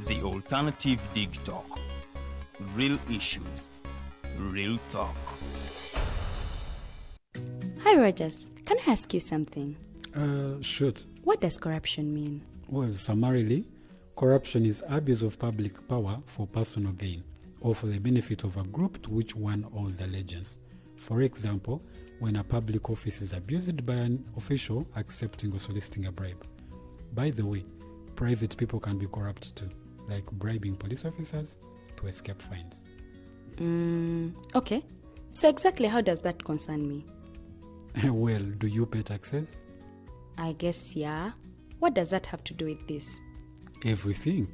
The Alternative Digital. Real issues, real talk. Hi Rogers, can I ask you something? Shoot. What does corruption mean? Well, summarily, corruption is abuse of public power for personal gain or for the benefit of a group to which one owes allegiance. For example, when a public office is abused by an official accepting or soliciting a bribe. By the way, private people can be corrupt too, like bribing police officers to escape fines. Okay. So exactly how does that concern me? Well, do you pay taxes? I guess, yeah. What does that have to do with this? Everything.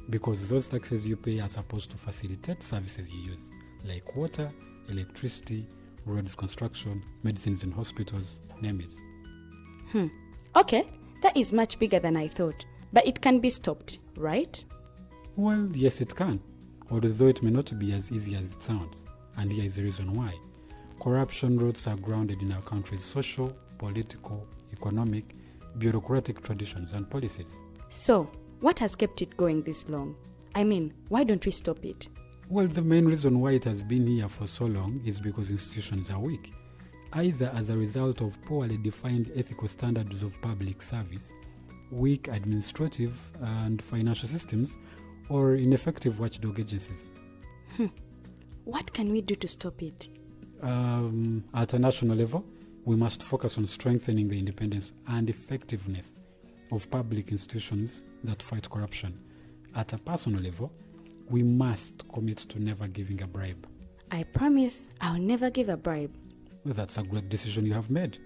Because those taxes you pay are supposed to facilitate services you use, like water, electricity, roads construction, medicines in hospitals, name it. Okay, that is much bigger than I thought. But it can be stopped, right? Well, yes, it can. Although it may not be as easy as it sounds. And here is the reason why. Corruption roots are grounded in our country's social, political, economic, bureaucratic traditions and policies. So, what has kept it going this long? I mean, why don't we stop it? Well, the main reason why it has been here for so long is because institutions are weak, either as a result of poorly defined ethical standards of public service, weak administrative and financial systems, or ineffective watchdog agencies. What can we do to stop it? At a national level, we must focus on strengthening the independence and effectiveness of public institutions that fight corruption. At a personal level, we must commit to never giving a bribe. I promise I'll never give a bribe. Well, that's a great decision you have made.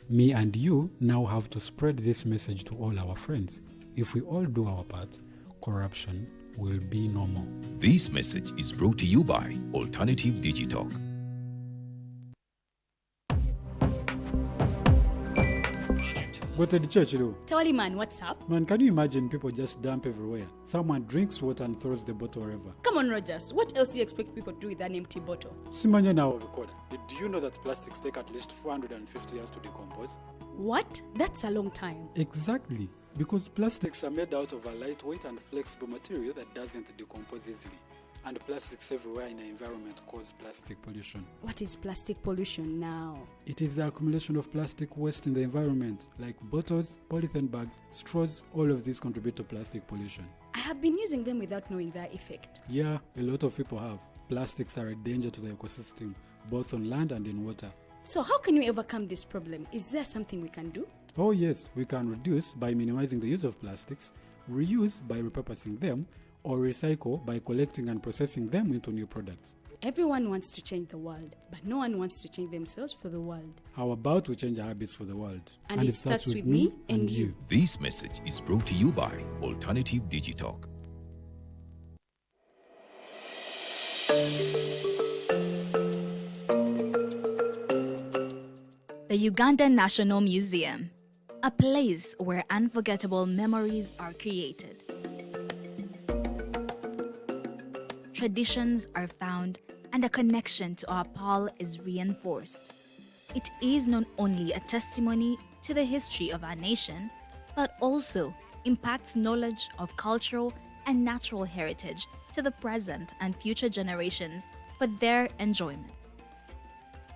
Me and you now have to spread this message to all our friends. If we all do our part, corruption will be no more. This message is brought to you by Alternative Digital. Go to the church, though. Tawali man, what's up? Man, can you imagine people just dump everywhere? Someone drinks water and throws the bottle wherever. Come on, Rogers. What else do you expect people to do with an empty bottle? Simanya now, recorder. Did you know that plastics take at least 450 years to decompose? What? That's a long time. Exactly. Because plastics are made out of a lightweight and flexible material that doesn't decompose easily. And plastics everywhere in the environment cause plastic pollution. What is plastic pollution now? It is the accumulation of plastic waste in the environment, like bottles, polythene bags, straws. All of these contribute to plastic pollution. I have been using them without knowing their effect. Yeah, a lot of people have. Plastics are a danger to the ecosystem, both on land and in water. So how can we overcome this problem? Is there something we can do? Oh yes, we can reduce by minimizing the use of plastics, reuse by repurposing them, or recycle by collecting and processing them into new products. Everyone wants to change the world, but no one wants to change themselves for the world. How about we change our habits for the world? And it starts with me and you. This message is brought to you by Alternative Digital. The Uganda National Museum, a place where unforgettable memories are created. Traditions are found and a connection to our pearl is reinforced. It is not only a testimony to the history of our nation, but also impacts knowledge of cultural and natural heritage to the present and future generations for their enjoyment.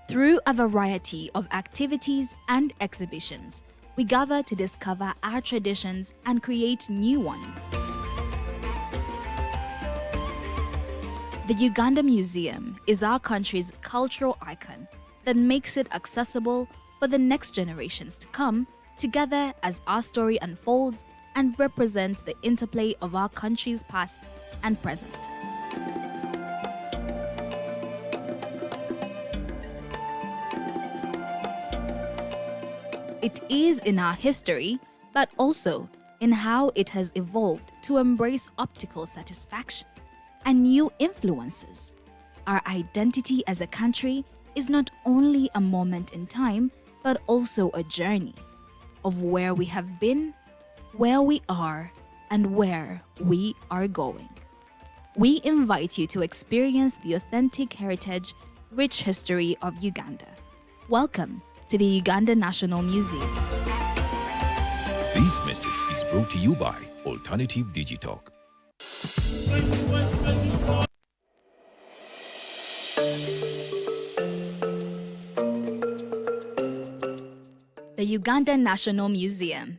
Through a variety of activities and exhibitions, we gather to discover our traditions and create new ones. The Uganda Museum is our country's cultural icon that makes it accessible for the next generations to come together as our story unfolds and represents the interplay of our country's past and present. It is in our history, but also in how it has evolved to embrace optical satisfaction and new influences. Our identity as a country is not only a moment in time, but also a journey of where we have been, where we are, and where we are going. We invite you to experience the authentic heritage, rich history of Uganda. Welcome to the Uganda National Museum. This message is brought to you by Alternative Digital. The Ugandan National Museum,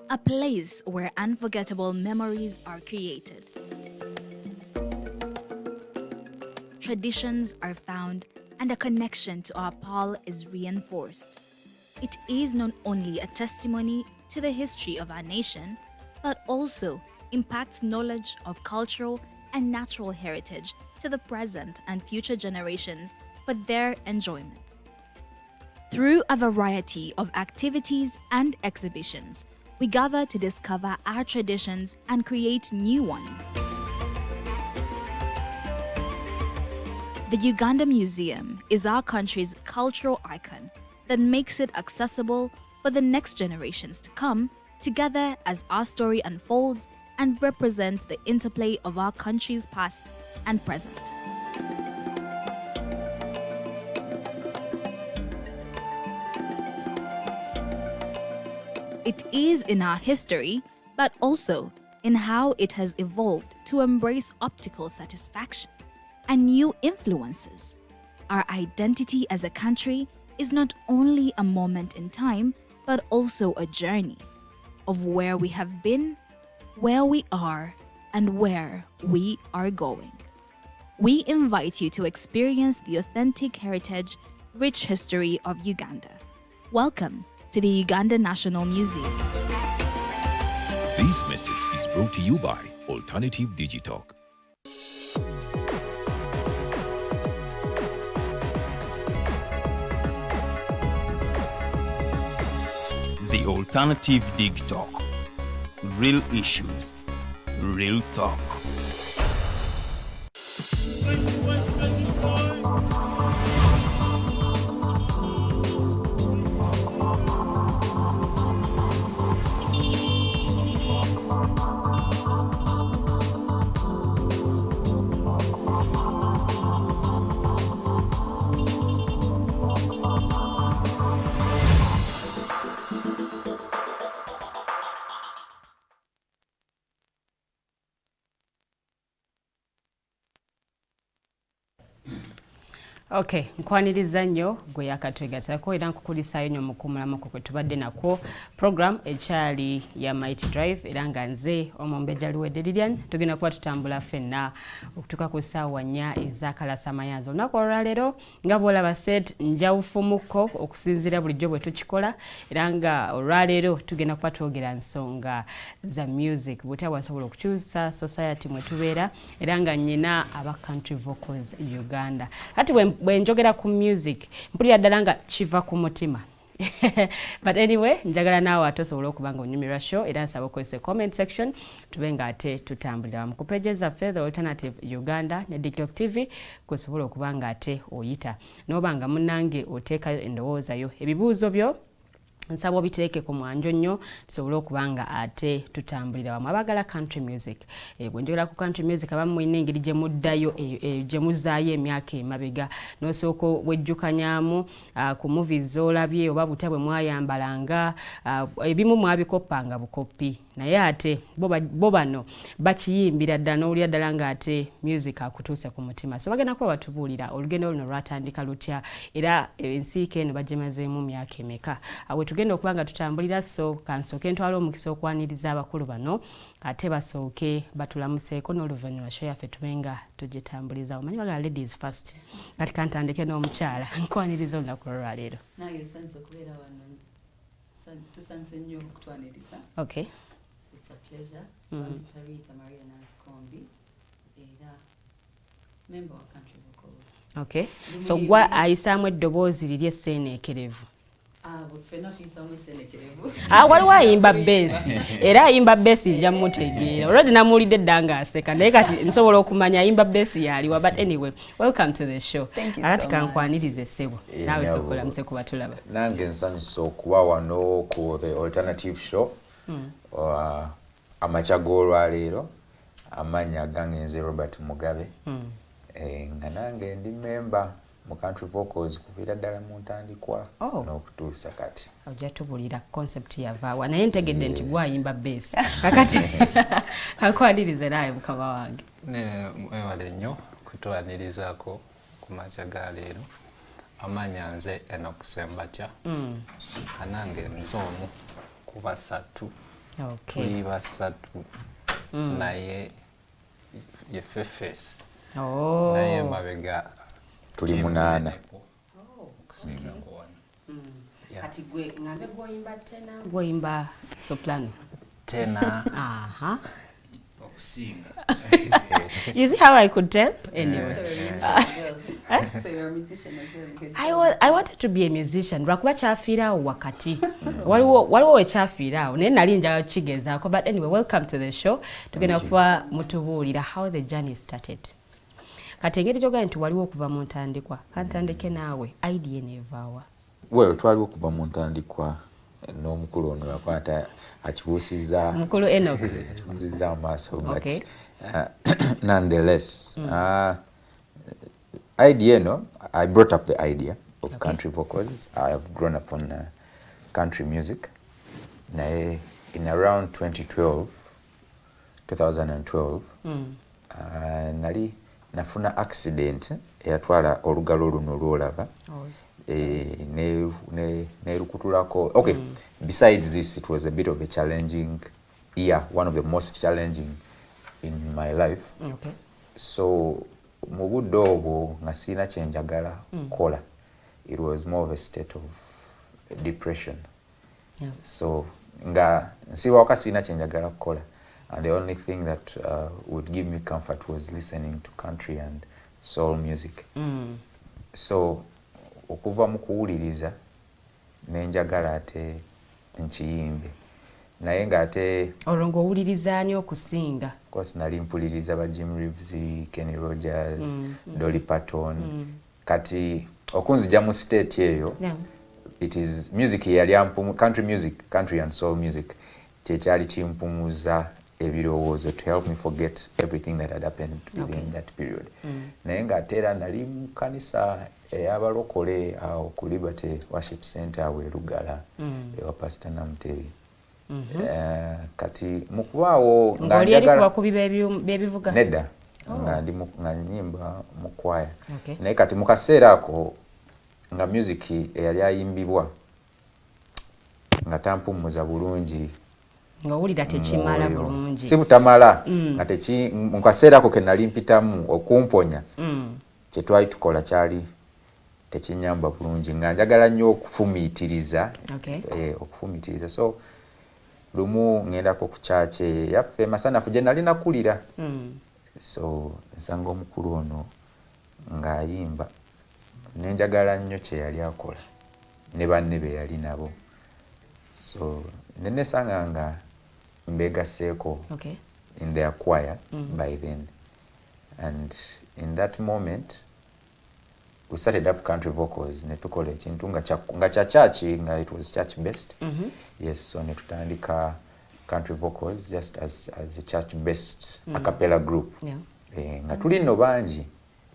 a place where unforgettable memories are created. Traditions are found and a connection to our Pearl is reinforced. It is not only a testimony to the history of our nation, but also impacts knowledge of cultural and natural heritage to the present and future generations for their enjoyment. Through a variety of activities and exhibitions, we gather to discover our traditions and create new ones. The Uganda Museum is our country's cultural icon that makes it accessible for the next generations to come together as our story unfolds and represents the interplay of our country's past and present. It is in our history, but also in how it has evolved to embrace optical satisfaction and new influences. Our identity as a country is not only a moment in time, but also a journey of where we have been, where we are, and where we are going. We invite you to experience the authentic heritage, rich history of Uganda. Welcome to the Uganda National Museum. This message is brought to you by Alternative Digitalk. The Alternative Digitalk. Real issues, real talk. Okay, nkwaniriza nnyo gwe yakatwegatako era nkukulisaayo nnyo mu kumulamuko kwe tubadde nakwo program ekyali ya Mighty Drive era nga nze Omumbejja Luwedde Lilian tugenda kuba tutambula ffenna okutuuka ku ssaawa 4 ez'akalasamayanzi. Olunaku olwaleero nga bw'olaba set njawufumuko okusinziira bulijjo bwe tukikola era nga olwaleero tugenda kuba twogera nsonga za music bw'otya bwasobola okukyusa society mwe tubeera era nga nnyina aba country vocals Uganda. Kati bwenjogera ku music mpulira ddala nga kiva ku mutima. But anyway, njagala naawe ate osobola okuba nga onyumirwa show era nsaba okozesa comment section tube nga ate tutambulira mu kupeje zaffe The Alternative Uganda ne Digital TV kusobola okuba nga ate oyita n'oba nga munnange oteeka endowooza yo ebibuuzo byo nsaba obiteeke ku mwanjo nnyo tusobole okuba nga ate tutambulira wamu abagala country music. Bwe njogera ku country music abamu mulina engeri gye muddayo gye muzaayo emyaka emabega n'osooka wejjukanyaamu ku movies z'olabye oba butya bwe mwayambalanga ebimu mwabikoppanga bukoppi naye ate bo bano bakiyimbira ddala n'owulira ddala nga ate music akutuuse ku mutima. So bagenda kuba batubuulira olugendo luno lwatandika lutya era ensiika eno bagemazeemu myaka emeka. Tugenda okuba nga tutambulira so kansooke ntwala omukisa okwaniriza abakulu bano ate basooke batulamuseeko n'oluvannyuma show yaffe tube nga tugitambuliza. Omanyi bagala ladies first kati kantandike n'omukyala nkwaniriza olunaku olwaleero. Nange nsanze okubeera wano tusanze nnyo okutwaniriza. Okay. It's a pleasure. Rita Maria era member of country vocals. Okay. So gwa ayisaamu eddoboozi liri esseeneekerevu. Waliwo ayimba besi era ayimba besi nja mutegeera already namuwulidde dda nga aseka naye kati nsobola okumanya ayimba besi yaliwa. But anyway, welcome to the show. Akati kankwanirize ssebo naawe sokolamuse kuba tulaba. Nange nsanyusa okuba wano ku The Alternative Show. Amakya g'olwaleero amannya gange nze Robert Mugabe nga nange ndi member mu country vocals kuviira ddala mu ntandikwa n'okutuusa kati. Ojja tubulira concept yavaawa naye ntegedde nti gwayimba bass kakati akwanirize naye mukama wange. Mwewale nnyo kutwanirizaako ku makya ga leero. Amanya nze Enoch Ssembatya. Anange nze omu ku basatu. Tuli basatu naye ye fefes. Naye mabega tuli munaana. Kusinga kuwana. Ati gwe ngambe gwoyimba tena gwoyimba soprano. Tena. Aha. Okusinga. You see how I could tell? Anyway. So you're a musician as well. I wanted to be a musician. Lwakuba kyafiiraawo wakati. Waliwo ekyafiiraawo naye nali njagala kigezaako. But anyway, welcome to the show. Tugenda kuba mutubuulira how the journey started. Kati engeri gy'ogamba nti waliwo okuva mu ntandikwa. Kantandike naawe idea neevaawa. Well, twaliwo okuva mu ntandikwa n'omukulu ono yakwata akibuusizza. Mukulu Enoch. Akibuusizza amaaso. But nonetheless, idea, no, I brought up the idea of country vocals. I have grown up on country music. In around 2012, nali nafuna accident eyatwala olugalo luno lwolaba. Nerukutulako. Okay, besides this, it was a bit of a challenging year, one of the most challenging in my life. Okay. So mu budde obwo nga sirina kye njagala kukola. It was more of a state of depression. So nga nsiwaka sirina kye njagala kukola, and the only thing that would give me comfort was listening to country and soul music. So okuva mu kuwuliriza nenjagala ate nkiyimbe. Naye ng'ate olwo ng'owulirizaani okusinga? Of course nali mpuliriza ba Jim Reeves, Kenny Rogers, Dolly Parton. Kati okunzija mu state eyo, it is music yali country music, country and soul music kyekyali kimpumuza ebirowoozo to help me forget everything that had happened within that period. Naye ng'ate era nali mu kanisa ey'abalokole awo ku Liberty Worship Center awo e Lugala ewa Pastor Namutebi. Kati mukubaawo nga njagala kubakubi b'ebivuga nedda nga ndi nga nyimba mu kwaya. Naye kati mu kaseera ako nga music eyali ayimbibwa nga tampumuza bulungi, nga owulira tekimala bulungi, si butamala nga mu kaseera ako ke nali mpitamu okumponya kye twali tukola kyali tekinyamba bulungi, nga njagala nnyo okufumiitiriza. Okufumiitiriza. So lumu ngendako ku church yaffe Masanafu gye nali nakulira. So nsanga omukulu ono ng'ayimba, nenjagala nnyo kye yali akola ne banne be yali nabo. So nenesanga nga mbegaseeko in their choir by then. And in that moment we started up country vocals ne tukola ekintu nga kya church, nga it was church based. Yes, so ne tutandika country vocals just as a church based a cappella group. Nga tuli nno bangi.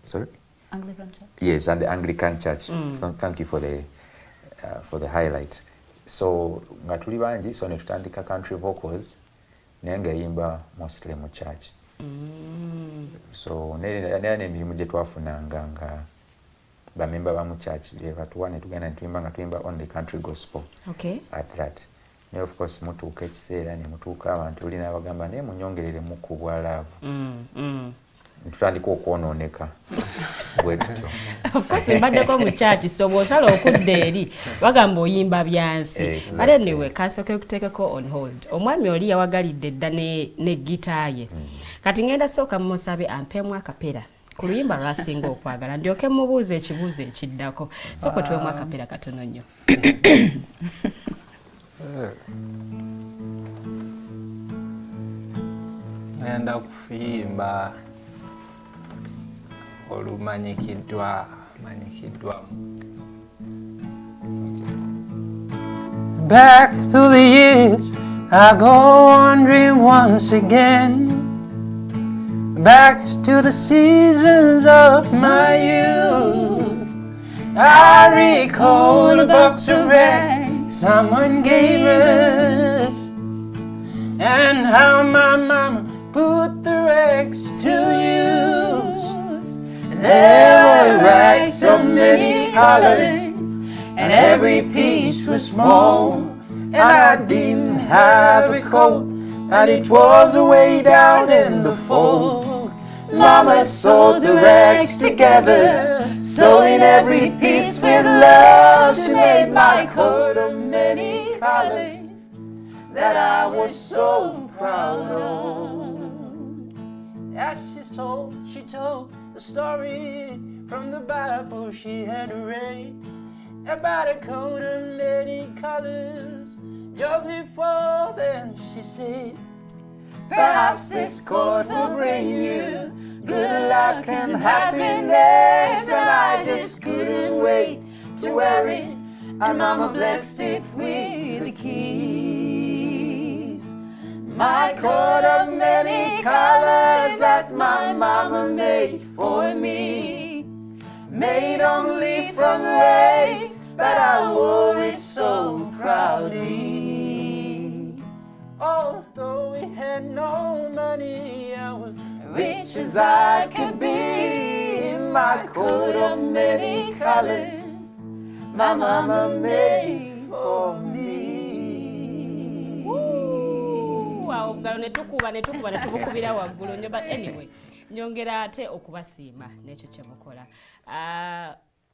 Sorry? Anglican Church? Yes, and the Anglican Church. So thank you for the highlight. So nga tuli bangi, so ne tutandika country vocals naye nga yimba mostly mu church. So n'emirimu gye twafunanga nga bamemba ba mu church bye batuwa ne tugenda ne tuyimba nga tuyimba on the country gospel. At that. Naye of course mutuuka ekiseera ne mutuuka abantu oli n'abagamba naye munyongerere mu ku bwalaavu. Tutandika okwonooneka bwe tutyo. Of course mbaddeko mu church, so bw'osala okudda eri bagamba oyimba byansi. But anyway, kansooke okuteekeko on hold. Omwami oli yawagalidde dda ne gita ye. Kati ngenda sooka mumusabe ampeemu akapera ku luyimba lwasinga okwagala, ndyoke mubuuze ekibuuzo ekiddako. Sooka tuwemu akapera katono nnyo. Ngenda kufimba olumanyikiddwamu. Back through the years I go wandering once again, back to the seasons of my youth. I recall a box of rags someone gave us, and how my mama put the rags to use. There were rags of many colors, and every piece was small, and I didn't have a coat, and it was way down in the fold. Mama sewed the rags together, sewing every piece with love. She made my coat of many colors that I was so proud of. As she told the story from the Bible she had read about a coat of many colors. Just before then she said, perhaps this coat will bring you good luck and happiness. And I just couldn't wait to wear it, and Mama blessed it with the keys. My coat of many colors that my mama made for me, made only from rags, but I wore it so proudly. Although we had no money, I was rich as I could be. In my coat of many colors my mama made for me. Wow, netubukubira waggulu nnyo, but anyway, nyongera ate okubasiima n'ekyo kye mukola.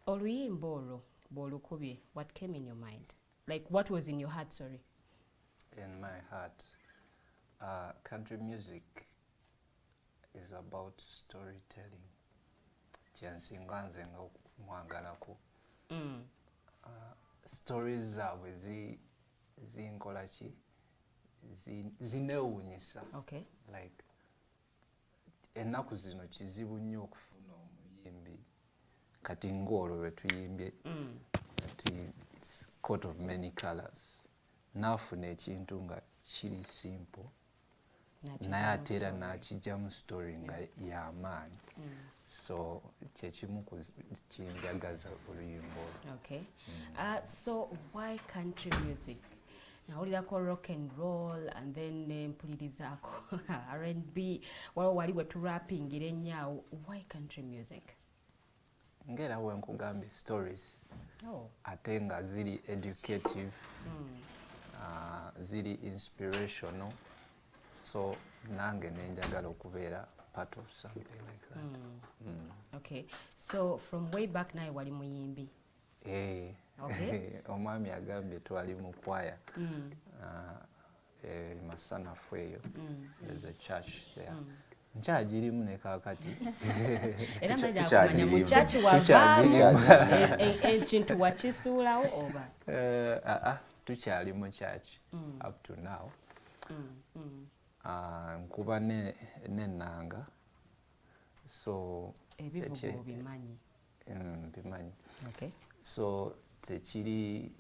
Oluyimba olwo bw'olukubye, what came in your mind? Like, what was in your heart, sorry? In my heart, country music is about storytelling. Kyensinga nze nga mwagalako. Stories zaabwe zinkola ki? Zinewuunyisa. Okay. Like, ennaku zino kizibu nnyo okufuna omuyimbi kati ng'olwo lwe tuyimbye it's coat of many colors. Naafuna ekintu nga kiri simple naye ate era n'akijjamu story nga y'amaanyi. So kyekimu kinjagaza oluyimba olwo. Okay. So why country music? Nawulirako rock and roll and then mpulirizaako R&B, wali we turappingira ennyo. Why country music? Ngera we nkugambye stories ate nga ziri educative, ziri inspirational, so nange nenjagala okubeera part of something like that. Okay, so from way back naye wali muyimbi? Okay. Omwami agambye twali mu kwaya Masanafu eyo. There's a church there. Nkyagirimu ne kaakati. Era najja kumanya mu church wavaamu ekintu wakisuulawo oba? Tukyali mu church up to now. Nkuba n'ennanga, so ebivugo bimanyi. Bimanyi. Okay. So tekiri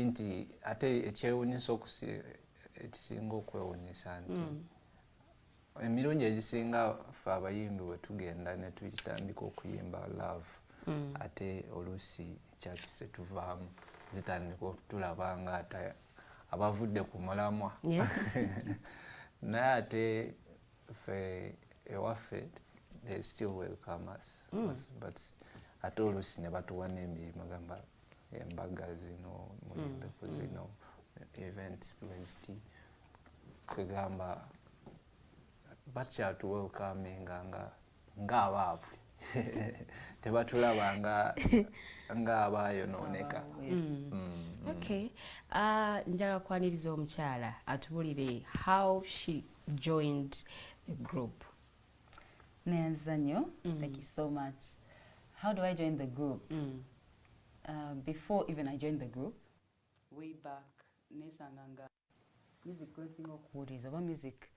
nti ate ekyewuunyisa ekisinga okwewuunyisa nti emirundi egisinga ffe abayimbi bwe tugenda ne tutandika okuyimba love, ate oluusi kyakise tuvaamu zitandika okutulaba nga ate abavudde ku mulamwa. Yes. Naye ate ffe ewaffe they still welcome us. But ate oluusi ne batuwa n'emirimu gamba embaga zino mulimbeko zino event Wednesday kugamba bakyatu welcominga nga abaabwe tebatulaba nga abaayonooneka. Okay. Njaga kwaniriza omukyala atubulire how she joined the group. Nenzanyo, thank you so much. How do I join the group? Before even I joined the group, way back, nesanganga music gwe nsinga okuwuliriza oba music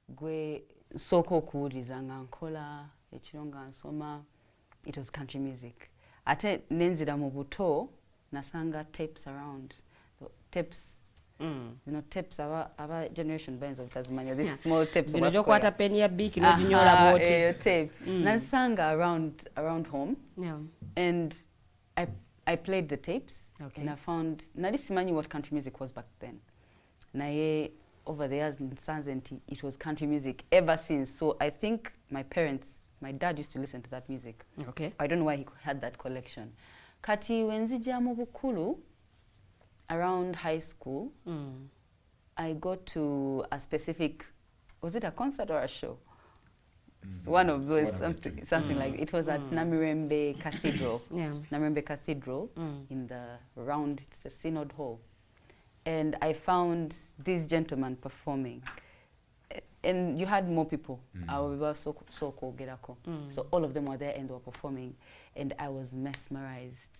gwe nsooka okuwuliriza nga nkola ekiro nga nsoma, it was country music. Ate nenzira mu buto nasanga tapes around. Tapes, you know, tapes aba generation bands of Tasmania, these small tapes. Zino jokwata pen ya biki no jinyola boti. Tape. Nasanga around home. Yeah. And I played the tapes, and I found nali simanyi what country music was back then. Naye over the years in Sanzenti, it was country music ever since. So I think my dad used to listen to that music. Okay. I don't know why he had that collection. Kati wenzija mu bukulu, around high school, I got to a specific, was it a concert or a show? One of those, something like it was at Namirembe Cathedral. Namirembe Cathedral in the round, it's the Synod Hall. And I found this gentleman performing. And you had more people. So all of them were there and they were performing. And I was mesmerized.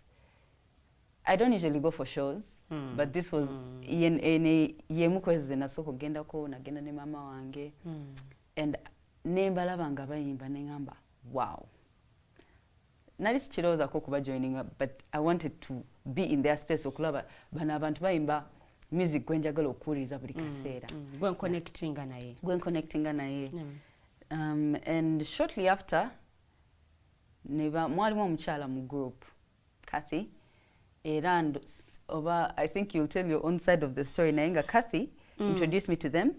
I don't usually go for shows, but this was yemukwezi na soko genda ko na genda ne mama wange. And nembalaba nga bayimba nengamba, wow. Nali sikiroza ko kuba joining up, but I wanted to be in their space okulaba bana abantu bayimba music gwenjagala okuwuliriza buli kaseera. Gwen connectinga naye. And shortly after, mwalimu omukyala mu group, Kathy, and I think you'll tell your own side of the story. Naye nga Kathy introduced me to them.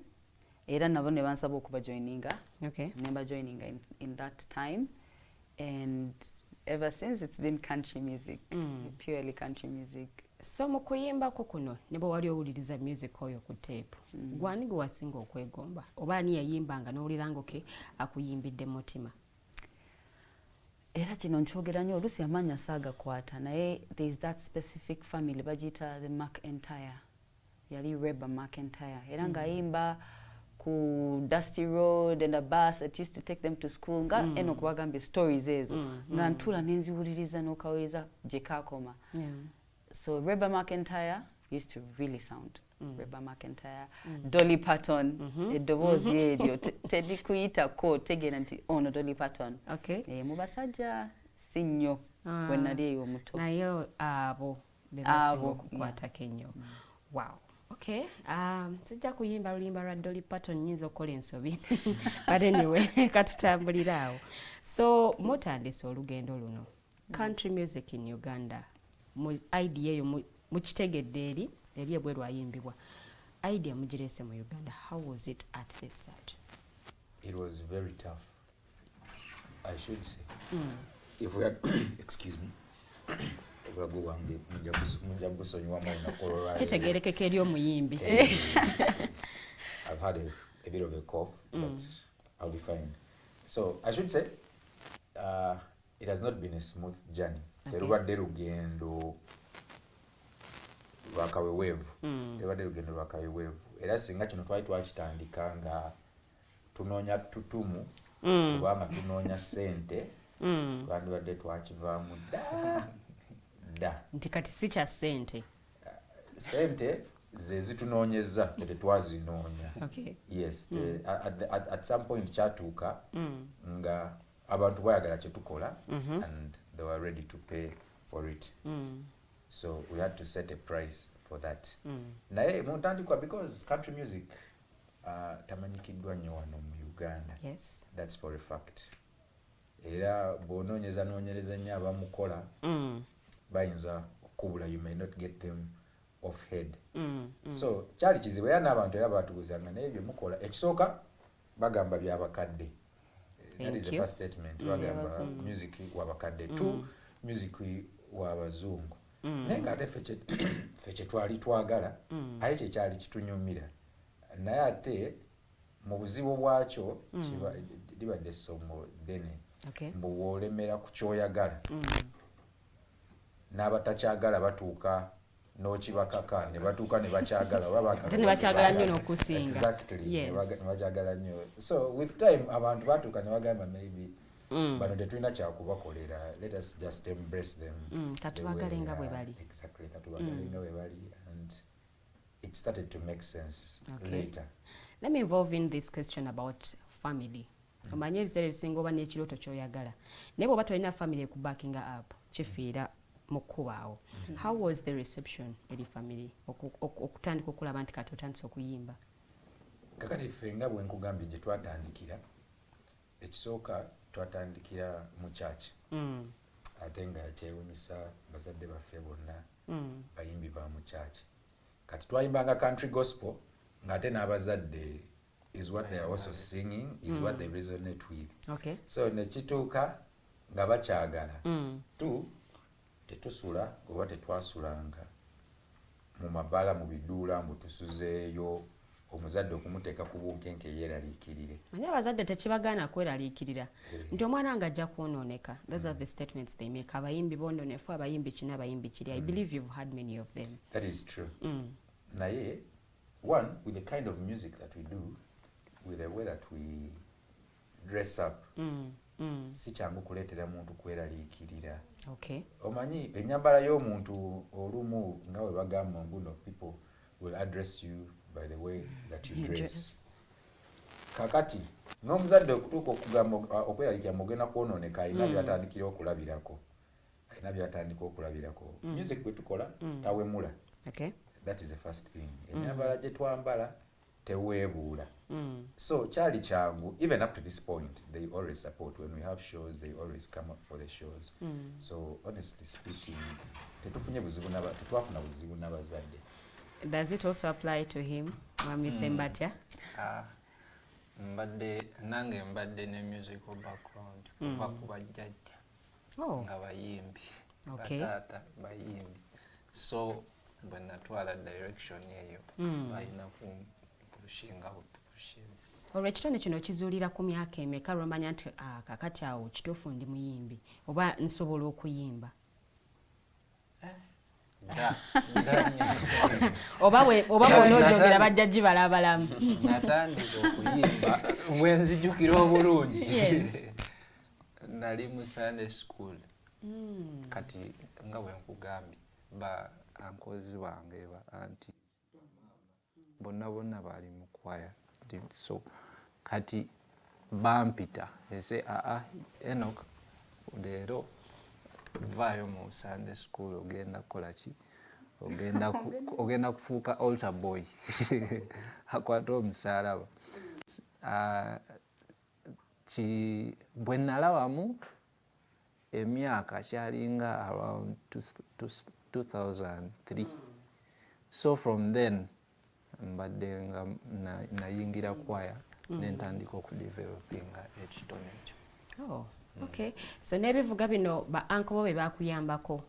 Era nabo ne bansaba okuba joininga. Okay. Never joining in that time. And ever since it's been country music, purely country music. So mu kuyimba ko kuno ne bwe wali owuliriza music oyo ku tape. Gwani gwe wasinga okwegomba? Oba ani yayimbanga n'owuliranga ke akuyimbidde mutima? Era kino nkyogera nnyo oluusi amanya saaga kwata naye there is that specific family bagiyita the McIntyre. Yali Reba McIntyre. Era ng'ayimba ku Dusty Road and a bus that used to take them to school. Nga Enoch wagambye stories ezo. Nga ntula nenziwuliriza n'okawuliriza gye kaakoma. So Reba McIntyre used to really sound. Reba McIntyre, Dolly Parton, eddoboozi eryo tedi kuyita ko tegera nti ono Dolly Parton. Okay. Mu basajja si nnyo bwe nali eyo omuto. Naye abo be basinga okukwata kennyo. Wow. Okay. Sijja kuyimba lulimba lwa Dolly Parton nyinza okukola ensobi. But anyway, katutambulira awo. So mutandise olugendo luno. Country music in Uganda. Mu idea eyo mu kitegedde eri ebweru ayimbibwa. Idea mugirese mu Uganda. How was it at the start? It was very tough, I should say. If we had, excuse me, kitegerekeka eri omuyimbi. I've had a bit of a cough, but I'll be fine. So I should say it has not been a smooth journey. Terubadde lugendo lwakaweweevu. Terubadde lugendo lwakaweweevu. Era singa kino twali twakitandika nga tunoonya tutumu kubanga tunoonya sente twandibadde twakivaamu dda. Nti kati si kya sente. Sente ze zitunoonyeza tetwazinoonya. Okay. Yes. At some point kyatuuka nga abantu bayagala kye tukola and they were ready to pay for it. So we had to set a price for that. Naye muntandikwa because country music tamanyikiddwa nnyo wano mu Uganda. Yes. That's for a fact. Era bw'onoonyereza nnyo abamukola bayinza okubula, you may not get them off head. So kyali kizibu era n'abantu era batuguzanga naye bye mukola ekisooka bagamba byabakadde. That is the first statement. Bagamba music wabakadde. Two, music wabazungu. Naye nga ate ffe kye twali twagala ate kye kyali kitunyumira. Naye ate mu buzibu bwakyo libadde essomo ddene. Mbu w'olemera ku kyoyagala n'abatakyagala batuuka n'okibakaka ne batuuka ne bakyagala ate ne bakyagala nnyo n'okusinga. Exactly. Ne bakyagala nnyo. So with time abantu batuuka ne bagamba maybe bano tetulina kyakubakolera, let us just embrace them. Katubagale nga bwe bali. Exactly. Katubagale nga bwe bali, and it started to make sense later. Let me involve in this question about family. Omanye ebiseera ebisinga oba n'ekirooto ky'oyagala. Naye bw'oba tolina family ekubackinga up, kifiira mu kkuba awo. How was the reception eri family okutandika okulaba nti kati otandise okuyimba? Kakati ffe nga bwe nkugambye gye twatandikira, ekisooka twatandikira mu church. ate nga kyewunyisa bazadde baffe bonna bayimbi ba mu church. Kati twayimbanga country gospel ng'ate n'abazadde is what they are also singing, is what they resonate with. Okay. So nekituuka nga bakyagala tetusula oba tetwasulanga mu mabala mu biduula mbu tusuzeeyo omuzadde okumuteeka ku bunkenke yeeraliikirire. Manya abazadde tekibagaana kweraliikirira nti omwana nga ajja kwonooneka. Those are the statements they make. Abayimbi bonoonefu, abayimbi kina, abayimbi kiri. I believe you've had many of them. That is true. Naye, one, with the kind of music that we do, with the way that we dress up, si kyangu kuleetera muntu kweraliikirira. Okay. Omanyi ennyambala y'omuntu olumu nga we bagamba mbuno, people will address you by the way that you dress. Kakati n'omuzadde okutuuka okugamba okweraliikira mugenda kwonooneka alina byatandikira okulabirako. Music bwe tukola tawemula. Okay. That is the first thing. Ennyambala gye twambala teweebuula. So kyali kyangu, even up to this point, they always support. When we have shows, they always come up for the shows. So honestly speaking, tetufuna buzibu n'abazadde. Does it also apply to him, Mwami Ssembatya? Nange mbadde ne musical background kuva ku bajjajja nga bayimbi, bataata bayimbi. So bwe natwala direction eyo balina kushinga butushinzi. Olwo ekitone kino kizuulira ku myaka emeka lwomanya nti kakati awo kituufu ndi muyimbi oba nsobola okuyimba? Oba bw'onoojogera bajjajji balabalamu. Natandika okuyimba bwe nzijukira obulungi. Nali mu Sunday school. Kati nga bwe nkugambye ba ankozi bange ba anti bonna bali mu kwaya. So kati bampita ese Enoch leero vaayo mu Sunday school ogenda kukola ki? Ogenda kufuuka altar boy. Akwata omusaalaba. Bwe nalabamu emyaka kyalinga around 2003. So from then mbadde nga nayingira kwaya nentandika okudevelopinga ekitone ekyo. Oh, okay. So n'ebivuga bino ba uncle bo be bakuyambako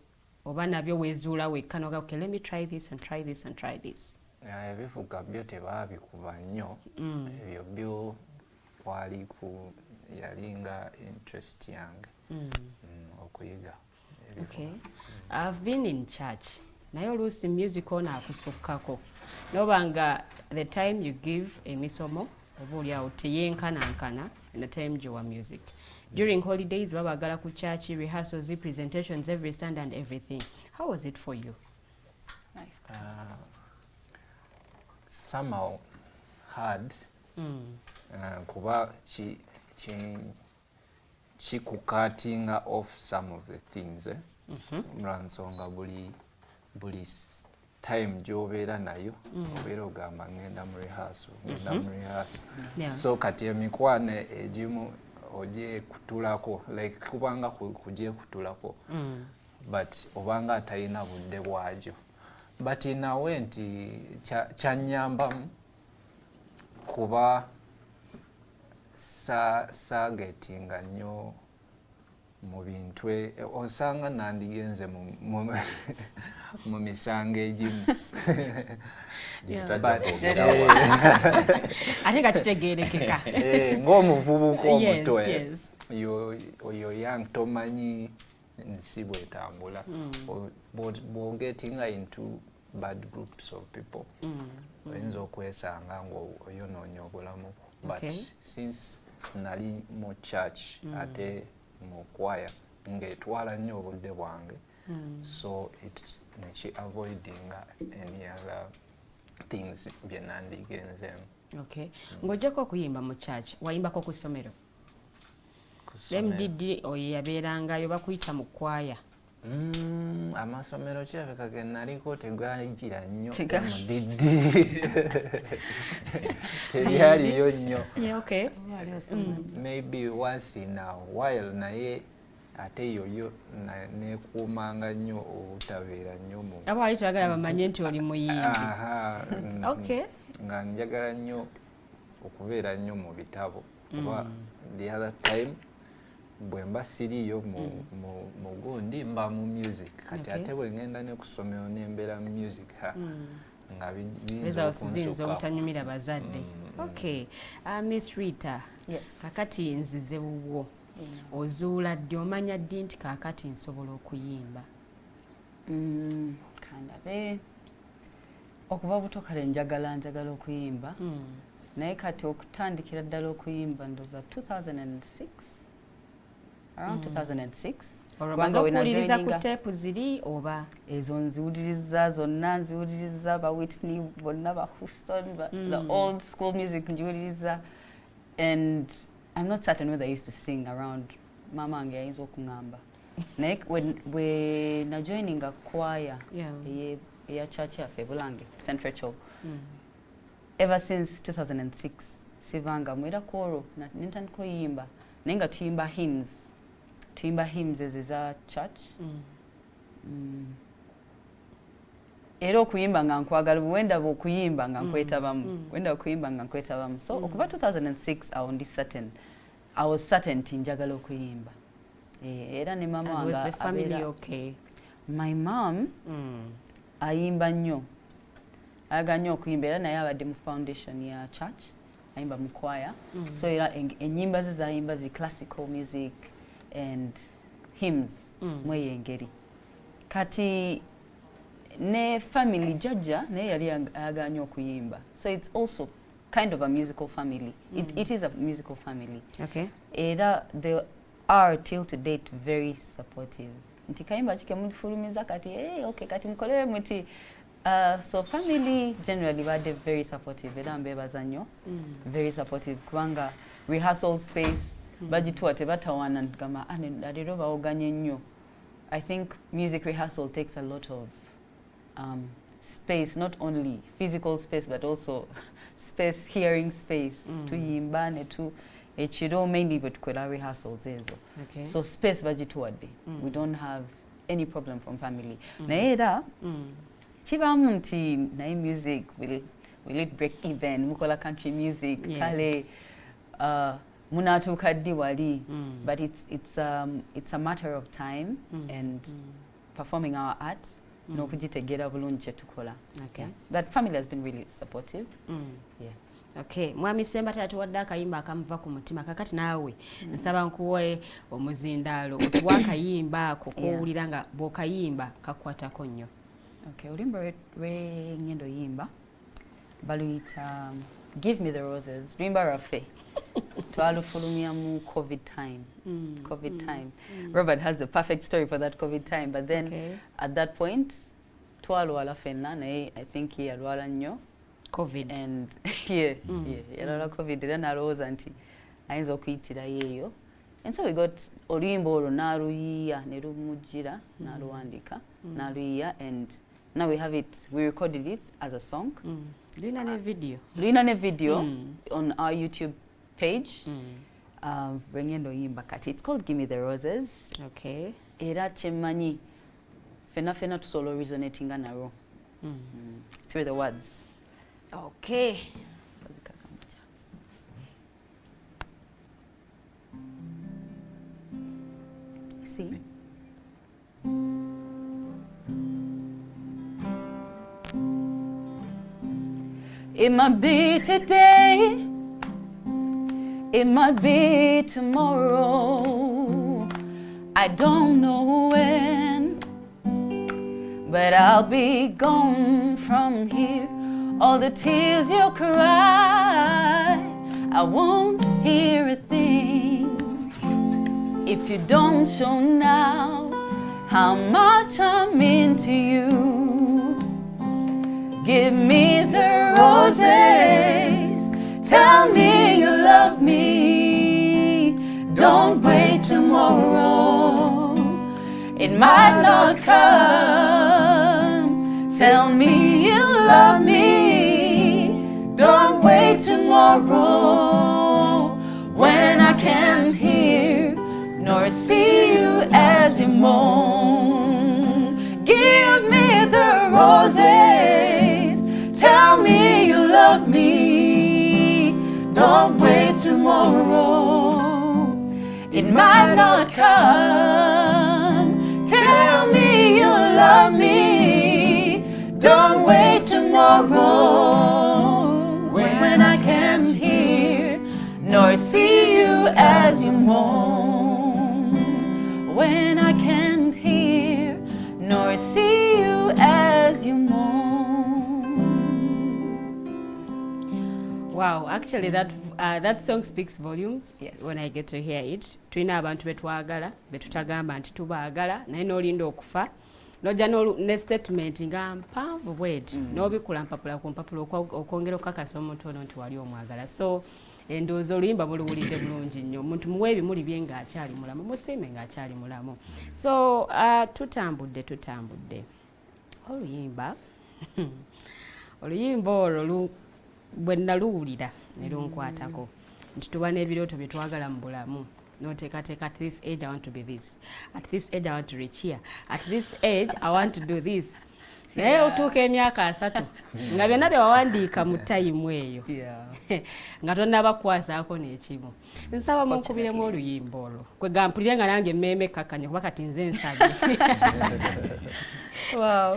oba nabyo weezuula wekka noga okay, let me try this and try this and try this. Ebivuga byo tebaabikuba nnyo. Ebyo byo kwali ku yalinga interest yange okuyiga. Okay. I've been in church. Naye oluusi music ono akusukkako. Nobanga the time you give emisomo oba oliawo teyenkanankana and the time you were music. During holidays babagala ku church, rehearsals, presentations, every stand and everything. How was it for you? Somehow hard. Kuba kikukatinga off some of the things. Mulansonga buli time gy'obeera nayo obeera ogamba ngenda mu rehearsal. So kati emikwano egimu ojye kutulako like kubanga kujye kutulako but obanga atalina budde bwagyo but nawe nti kyanyambamu kuba saagetinga nnyo mu bintu osanga nandigenze mu misango egimu ate nga kitegeerekeka ng'omuvubuka omutwe oyo yang tomanyi nsi bwetambula bw'ogetinga into bad groups of people oyinza okwesanga ng'oyonoonya obulamu but since nali mu church ate mu kwaya ng'etwala nnyo obudde bwange so neki avoiding any other things bye nandigenzeemu. Okay. Ng'ojjako okuyimba mu church wayimbako ku ssomero? MDD oyo yabeerangayo bakuyita mu kwaya? Amasomero kirabika ge naliko tegayitira nnyo MDD. Tebyaliyo nnyo. Yeah, okay. Maybe once in a while naye ate yo neekuumanga nnyo obutabeera nnyo mu abaali twagala bamanye nti oli muyimbi. Okay. Nga njagala nnyo okubeera nnyo mu bitabo kuba the other time bwe mba siriyo mu gundi mba mu music kati ate bwe ngenda ne kusomero nembeera mu music nga biyinza obutanyumira bazadde. Okay. Miss Rita, kakati nzize bubwo ozuula ddi omanya ddi nti kaakati nsobola okuyimba? Kandabe okuva buto kale njagala okuyimba naye kati okutandikira ddala okuyimba ndoza 2006 around 2006 olwomaze okuwuliriza ku teepu ziri oba ezo nziwuliriza zonna nziwuliriza ba Whitney bonna ba Houston the old school music njiwuliriza and I'm not certain whether I used to sing around mama wange yayinza okuŋŋamba naye we na joining a choir eya church yaffe Bulange St. Rachel ever since 2006 sivanga mwera koro nentandika oyimba naye nga tuyimba hymns ezeza church era okuyimba nga nkwagala wenda okuyimba nga nkwetabamu so okuva 2006 I was certain nti njagala okuyimba era ne mama wange was the family okay? My mom ayimba nnyo ayaga nnyo okuyimba era naye abadde mu foundation ya church ayimba mu choir so era ennyimba ze zayimba zi classical music and hymns mweyo engeri kati ne family jajja naye yali ayaga nnyo okuyimba so it's also kind of a musical family. It is a musical family. Okay. Era they are till to date very supportive. Nti kayimba chike mufulumiza kati okay kati mkolewe muti so family generally were very supportive. Era mbebaza nnyo very supportive kubanga rehearsal space bajitu ate batawana ngama alero baoganye nnyo. I think music rehearsal takes a lot of space, not only physical space but also space, hearing space to yimba ne to ekiro mainly but kola rehearsals ezo. Okay. So space bagituwadde. We don't have any problem from family. Naye era kibamu nti naye music will it break even mukola country music kale munatuuka ddi wali but it's a matter of time and performing our art n'okugitegera bulungi kye tukola. Okay. But family has been really supportive. Yeah. Okay, Mwami Ssembatya atuwadde akayimba akamuva ku mutima kakati naawe nsaba nkuwe omuzindaalo otuwa akayimba ako kowulira nga bw'okayimba kakwatako nnyo. Okay, oluyimba ngendo yimba baluyita Give Me the Roses, luyimba lwaffe twalufulumya mu COVID time. Robert has the perfect story for that COVID time, but then at that point twalwala ffenna naye I think he yalwala nnyo COVID and yalwala COVID era nalowooza nti ayinza okuyitira yeeyo and so we got oluyimba olwo n'aluyiiya ne lumujjira n'aluwandika n'aluyiiya and now we recorded it as a song. Luyina ne video on our YouTube page. Ngendo yimba kati it's called Give Me the Roses. Okay. Era kyemmanyi fena tusolo resonating naro through the words. Okay. See? It might be today, it might be tomorrow, I don't know when, but I'll be gone from here. All the tears you cry, I won't hear a thing. If you don't show now how much I'm into you, give me the roses, tell me you love me, don't wait tomorrow, it might not come, tell me you love me, don't wait tomorrow, when I can't hear nor see you moan. Give me the roses, tell me you love me. Don't wait tomorrow, it might not come. Tell me you love me. Don't wait tomorrow, when I can't hear nor see you as you moan. When I can't hear nor see you as you moan. Wow, actually that song speaks volumes. Yes. When I get to hear it. Tulina abantu betwagala, betutagamba nti tubaagala, naye n'olinda okufa. Nojja ne statement nga mpanvu bweti. N'obikula mpapula ku mpapula okwongera okukakasa omuntu ono nti wali omwagala. So endowooza oluyimba buluwulidde bulungi nnyo. Omuntu muwe ebimuli bye ng'akyali mulamu, musiime ng'akyali mulamu. So tutambudde. Oluyimba olwo bwe naluwulira ne lunkwatako nti tuba n'ebirooto bye twagala mu bulamu. No, take, at this age I want to be this. At this age I want to reach here. At this age I want to do this. Naye otuuka emyaka 3 nga byonna bye wawandiika mu tayimu eyo nga tonnabakwasako n'ekimu. Nsaba munkubiremu oluyimba olwo kwe gampulire nga nange emmeeme kakkanya kuba kati nze nsabye. Wow.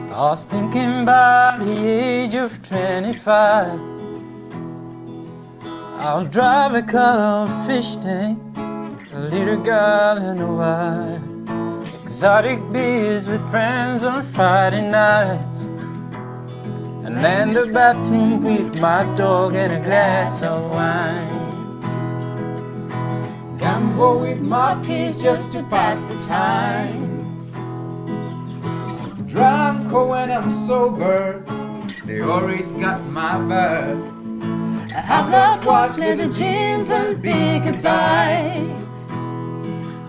I was thinking by the age of 25, I'll drive a car of fish tank, a little girl in a white, exotic beers with friends on Friday nights, and then the bathroom with my dog and a glass of wine. Gamble with my peers just to pass the time. Drunk or when I'm sober, they always got my back. I have black watch, leather jeans and big bikes.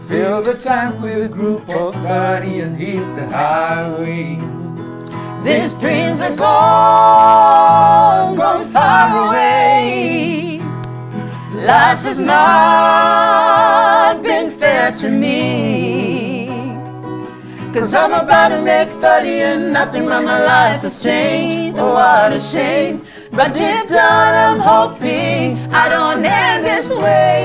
Fill the tank with a group of 30 and hit the highway. These dreams are gone far away. Life has not been fair to me. 'Cause I'm about to make 30 and nothing but my life has changed. Oh, what a shame. But deep down I'm hoping I don't end this way.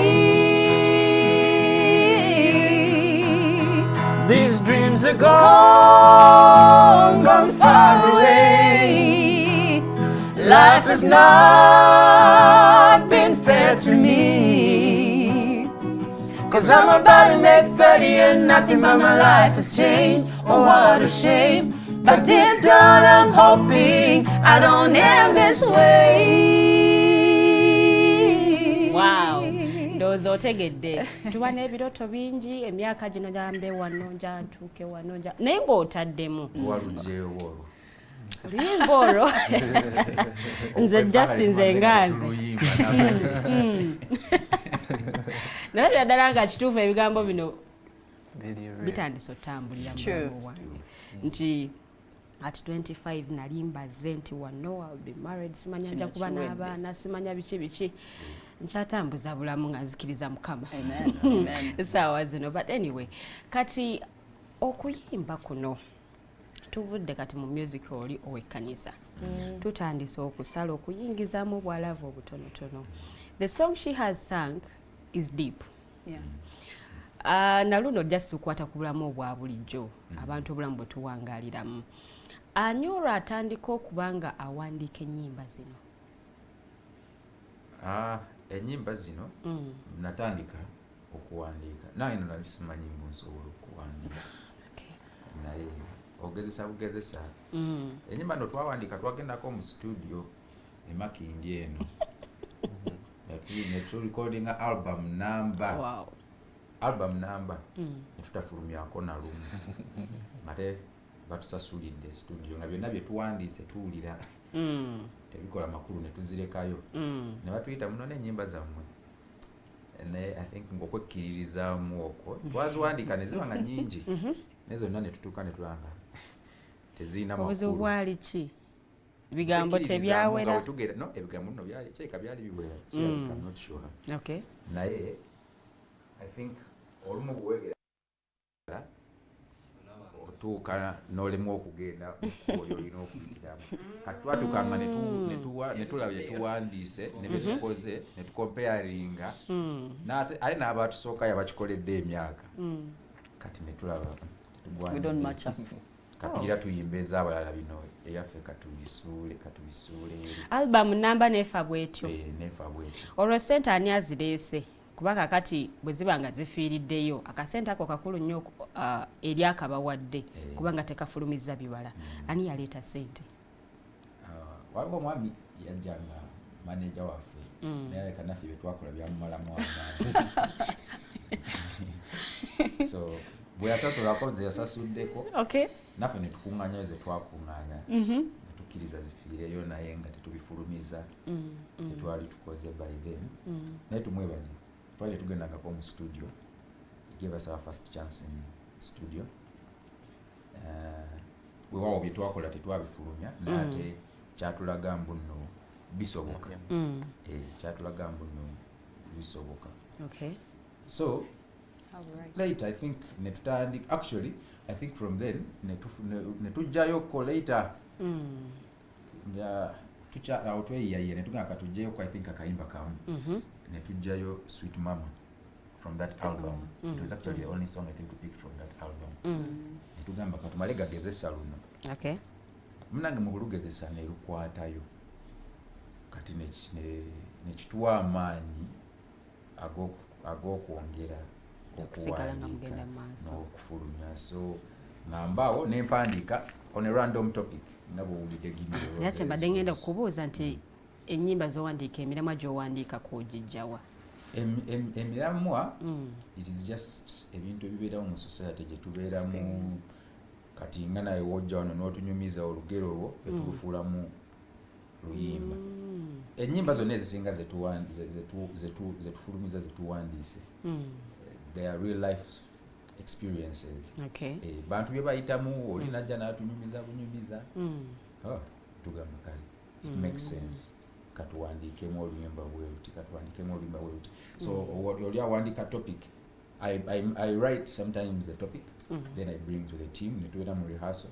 These dreams are gone far away. Life has not been fair to me. 'Cause I'm about to make 30 and nothing but my life has changed. Oh, what a shame. But deep down I'm hoping I don't end this way. Wow. Ndowooza otegedde. Tuba n'ebirooto bingi, emyaka gino jambe wano ntuuke wano naye ng'otaddemu. Walugyeyo olwo. Oluyimba olwo. Nze Justin nze nganze. Naye ddala nga kituufu ebigambo bino bitandise otambulira mu bulamu bwange. Nti at 25 nali mbaze nti wano I'll be married, simanya nja kuba n'abaana, simanya biki nkyatambuza bulamu nga nzikiriza Mukama. Essaawa zino. But anyway, kati okuyimba kuno tuvudde kati mu music oli ow'ekkanisa. Tutandise okusala okuyingizaamu obwalava obutonotono. The song she has sung is deep. Naluno just tukwata ku bulamu obwa bulijjo abantu obulamu bwe tuwangaaliramu. Ani olwo atandika okubanga awandiika ennyimba zino? Ennyimba zino natandika okuwandiika naye nali simanyi mbu nsobola okuwandiika. Naye ogezesa bugezesa ennyimba no twawandiika twagendako mu studio emakindi eno ne turecordinga album number. Wow. Album number netutafulumyako na lumu ate batusasulidde studio nga byonna bye tuwandiise tuwulira tebikola makulu ne tuzirekayo ne batuyita muno n'ennyimba zammwe. I think ng'okwekkiririzaamu okwo twaziwandiika ne ziba nga nnyingi naye zonna ne tutuuka ne tulanga tezina obuzibu makulu bwali ki bigambo tebyawera no ebigambo no byali kyeka byali biwera I'm not sure okay naye I think olumu kuwegera otuuka n'olemu okugenda oli olina okuyitiramu kati twatukanga netulaba byetuwandiise ne byetukoze ne tukomparinga ate n'abatusooka yabakikoledde emyaka kati netulaba katujira tuyimba ez'abalala bino eyaffe katubisuule album namba nefa bwetyo nefa bwetyo olwo sente ani azireese kuba kakati bwe ziba nga zifiiriddeyo akasente ako kakulu nnyo eri akabawadde kubanga tekafulumiza bibala ani yaleeta sente waliwo omwami yajjanga maneja waffe naye aleka naffe byetwakola byamumalamu amaanyi so bwe yasasulako ze yasasuddeko naffe ne tukuŋŋaanyayo ze twakuŋŋaanya netukkiriza zifiireyo naye nga tetubifulumiza tetwali tukoze by then naye tumwebaze twali tugendangako mu studio he gave us our first chance in studio wewawo bye twakola tetwabifulumya naye ate kyatulaga mbu nno bisoboka kyatulaga mbu nno bisoboka so later I think actually I think from then netujjayoko later tweyiyaiye netugamba katujjayoko I think akayimba kamu netujjayo Sweet Mama from that album it was actually the only song I think we picked from that album netugamba katumale gagezesa luno munange mu kulugezesa ne lukwatayo kati nekituwa amaanyi ag'okwongera okuwandiika n'okufulumya so ngambaawo nempandiika on a random topic nga bwowulidde gino yakye mbadde ngenda okubuuza nti ennyimba z'owandiika emiramwa gy'owandiika kugijjawa emiramwa it is just ebintu ebibeerawo mu society gye tubeeramu kati nga naye wojja wano n'otunyumiza olugero lwo fe tulufuulamu luyimba ennyimba zonna ezisinga zetufulumiza zetuwandiise they are real life experiences bantu bye bayitamu oli najja n'atunyumiza bunyumiza tugamba kale it makes sense katuwandiikemu oluyimba bweruti so oli awandiika topic I write sometimes the topic then I bring to the team netubeera mu rehearsal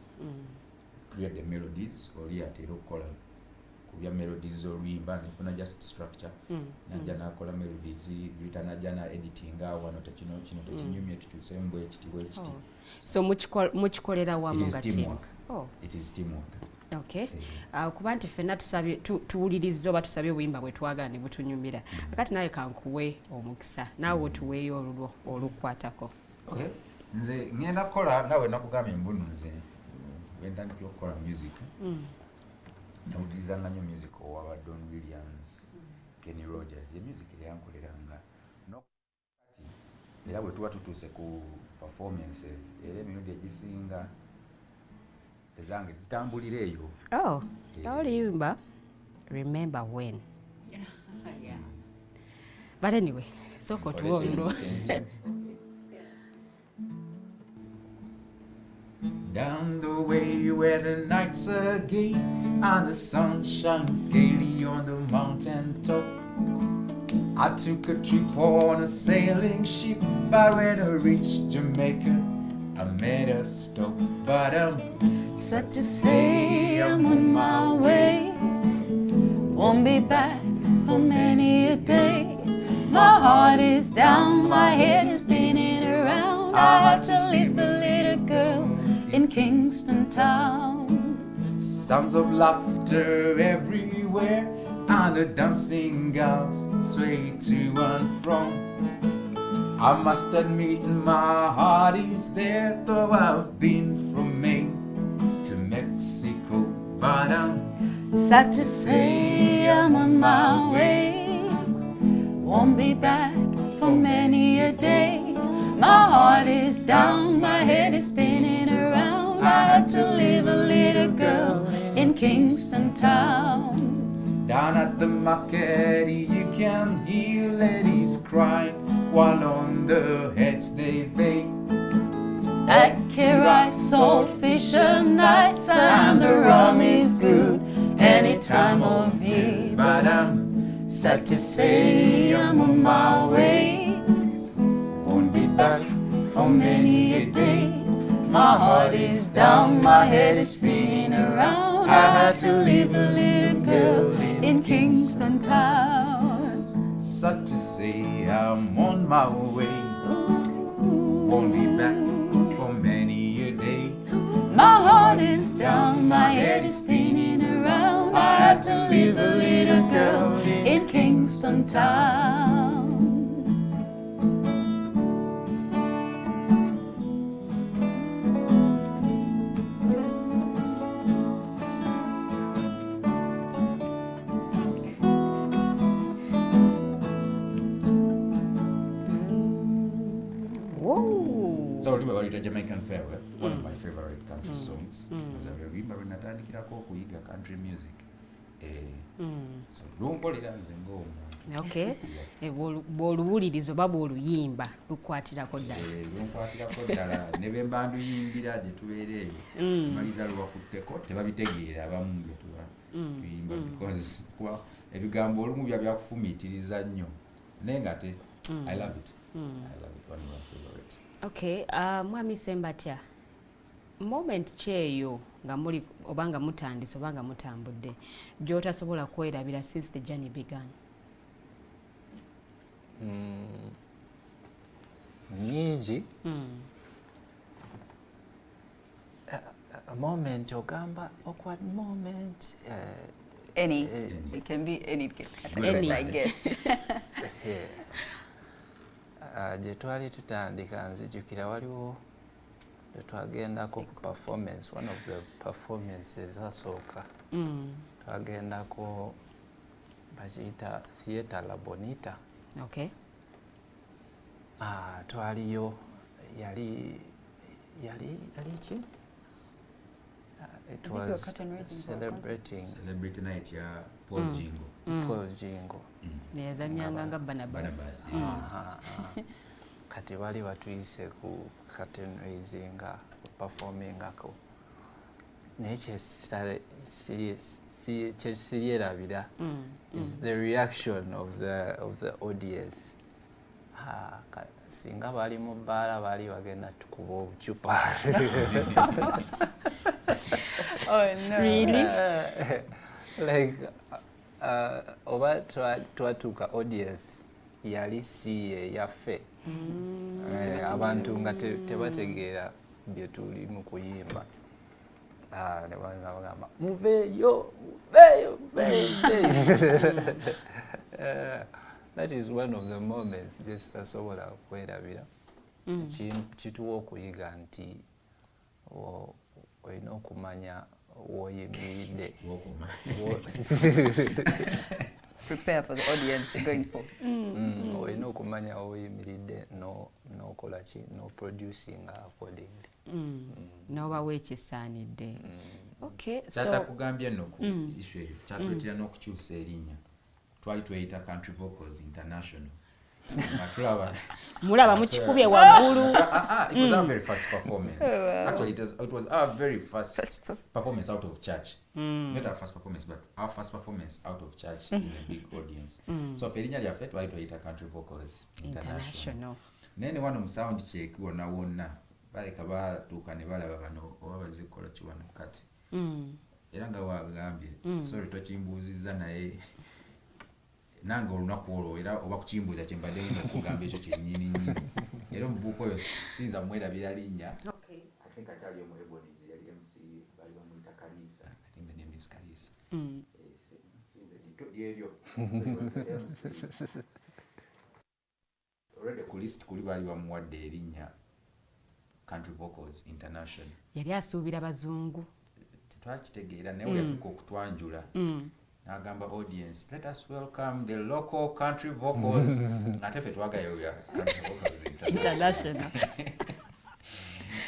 create the melodies oli ateera okukola ku bya melodies z'oluyimba nze nfuna just structure najja n'akola melodies Rita najja na editing wano tekino tekinyumye tukyusemu bwekiti so mukikolera wamu nga team it is teamwork okay kuba nti ffenna tuwuliriza oba tusabye obuyimba bwe twagala ne butunyumira kakati naye kankuwe omukisa naawe otuweeyo olulwo olukwatako nze ngenda kukola nawe nakugambye mbunu nze wentandikira okukola music nawulirizanga nnyo music owaba Don Williams Kenny Rogers ye music eyankoleranga era bwe tuba tutuuse ku performances era emirundi egisinga ezange zitambulira eyo oluyimba remember when but anyway sooka otuwa olulwo Down the way where the nights are gay and the sun shines gaily on the mountain top, I took a trip on a sailing ship, but when I reached Jamaica I made a stop. But I'm sad to say I'm on my way, won't be back for many a day. My heart is down, my head is spinning around. I had to leave a little girl in Kingston town. Sounds of laughter everywhere, and the dancing girls sway to and from. I must admit my heart is there, though I've been from Maine to Mexico. But I'm sad to say I'm on my way, won't be back for many a day. My heart is down, my head is spinning around. I had to leave a little girl in Kingston town. Down at the market you can hear ladies crying, while on the heads they bake. Accurate salt official nights and the rum is good any time of year. But I'm sad to say I'm on my way. Won't be back for many a day. My heart is down, my head is spinning around. I had to leave a little girl in Kingston town. Sad to say I'm on my way. Won't be back for many a day. My heart is down, my head is spinning around. I had to leave a little girl in Kingston town. So remember Rita Jamaican Farewell, one of my favorite country songs. Remember natandikirako okuyiga country music. So lumbolera nze ng'omuntu. Okay. Bw'oluwuliriza oba bw'oluyimba lukwatirako ddala. Lunkwatirako ddala ne bwe mba nduyimbira gye tubeera eyo maliza lubakutteko tebabitegeera abamu bye tuyimba because kuba ebigambo olumu bya byakufumiitiriza nnyo naye nga te I love it. I love it, one of my favorite. Okay, Mwami Ssembatya, moment ki eyo nga muli oba nga mutandise oba nga mutambudde gy'otasobola kwerabira since the journey began? Nyingi. A moment ogamba awkward moment. Any. It can be any category, I guess. Gye twali tutandika nzijukira waliwo twetwagendako ku performance, one of the performances zasooka twagendako bakiyita Theatre La Bonita. Okay. Twaliyo yali ki? It was celebrating Celebrity night ya Paul Jingo. Paul Jingo. Yazannyanga nga Barnabas. Kati bali batuyise ku curtain raising performingako. Naye kyesirabira is the reaction of the audience. Singa bali mu bbaala bali bagenda tukuba obucupa. Oh no. Really? Like oba twatuuka audience yali siye yaffe. Abantu nga tebategeera bye tuli mu kuyimba. Ne bagamba muveeyo. That is one of the moments just tasobola kwerabira. Kituwa okuyiga nti olina okumanya w'oyimiridde. Prepare for the audience going for. Olina okumanya w'oyimiridde n'okola ki n'oproducing accordingly. N'obawa ekisaanidde. Okay, so kyatakugambye nno ku issue eyo kyatuleetera n'okukyusa erinnya. Twali tweyita Country Vocals International. mulaba mukikubye waggulu. It was our very first performance. Actually, it was our very first performance out of church. Not our first performance, but our first performance out of church in a big audience. So ferinnya lyaffe twali tweyita Country Vocals International. Naye ne wano mu sound check wonna baleka batuuka ne balaba bano oba bazikola ki wano kati. Era nga wagambye sorry twakimbuuzizza naye nange olunaku olwo era oba kukimbuuza kyembadde ngenda okugamba ekyo kyennyini era omuvubuka oyo sinza mwerabira linnya. I think akyali omu Ebonies yali MC bali bamuyita Kalisa. I think the name is Kalisa. Lyeryo already ku list kuli bali bamuwadde erinnya Country Vocals International. Yali asuubira bazungu. Tetwakitegeera naye yatuuka okutwanjula. Nagamba audience, let us welcome the local country vocals. Ngatefe twagayo ya Country Vocals International.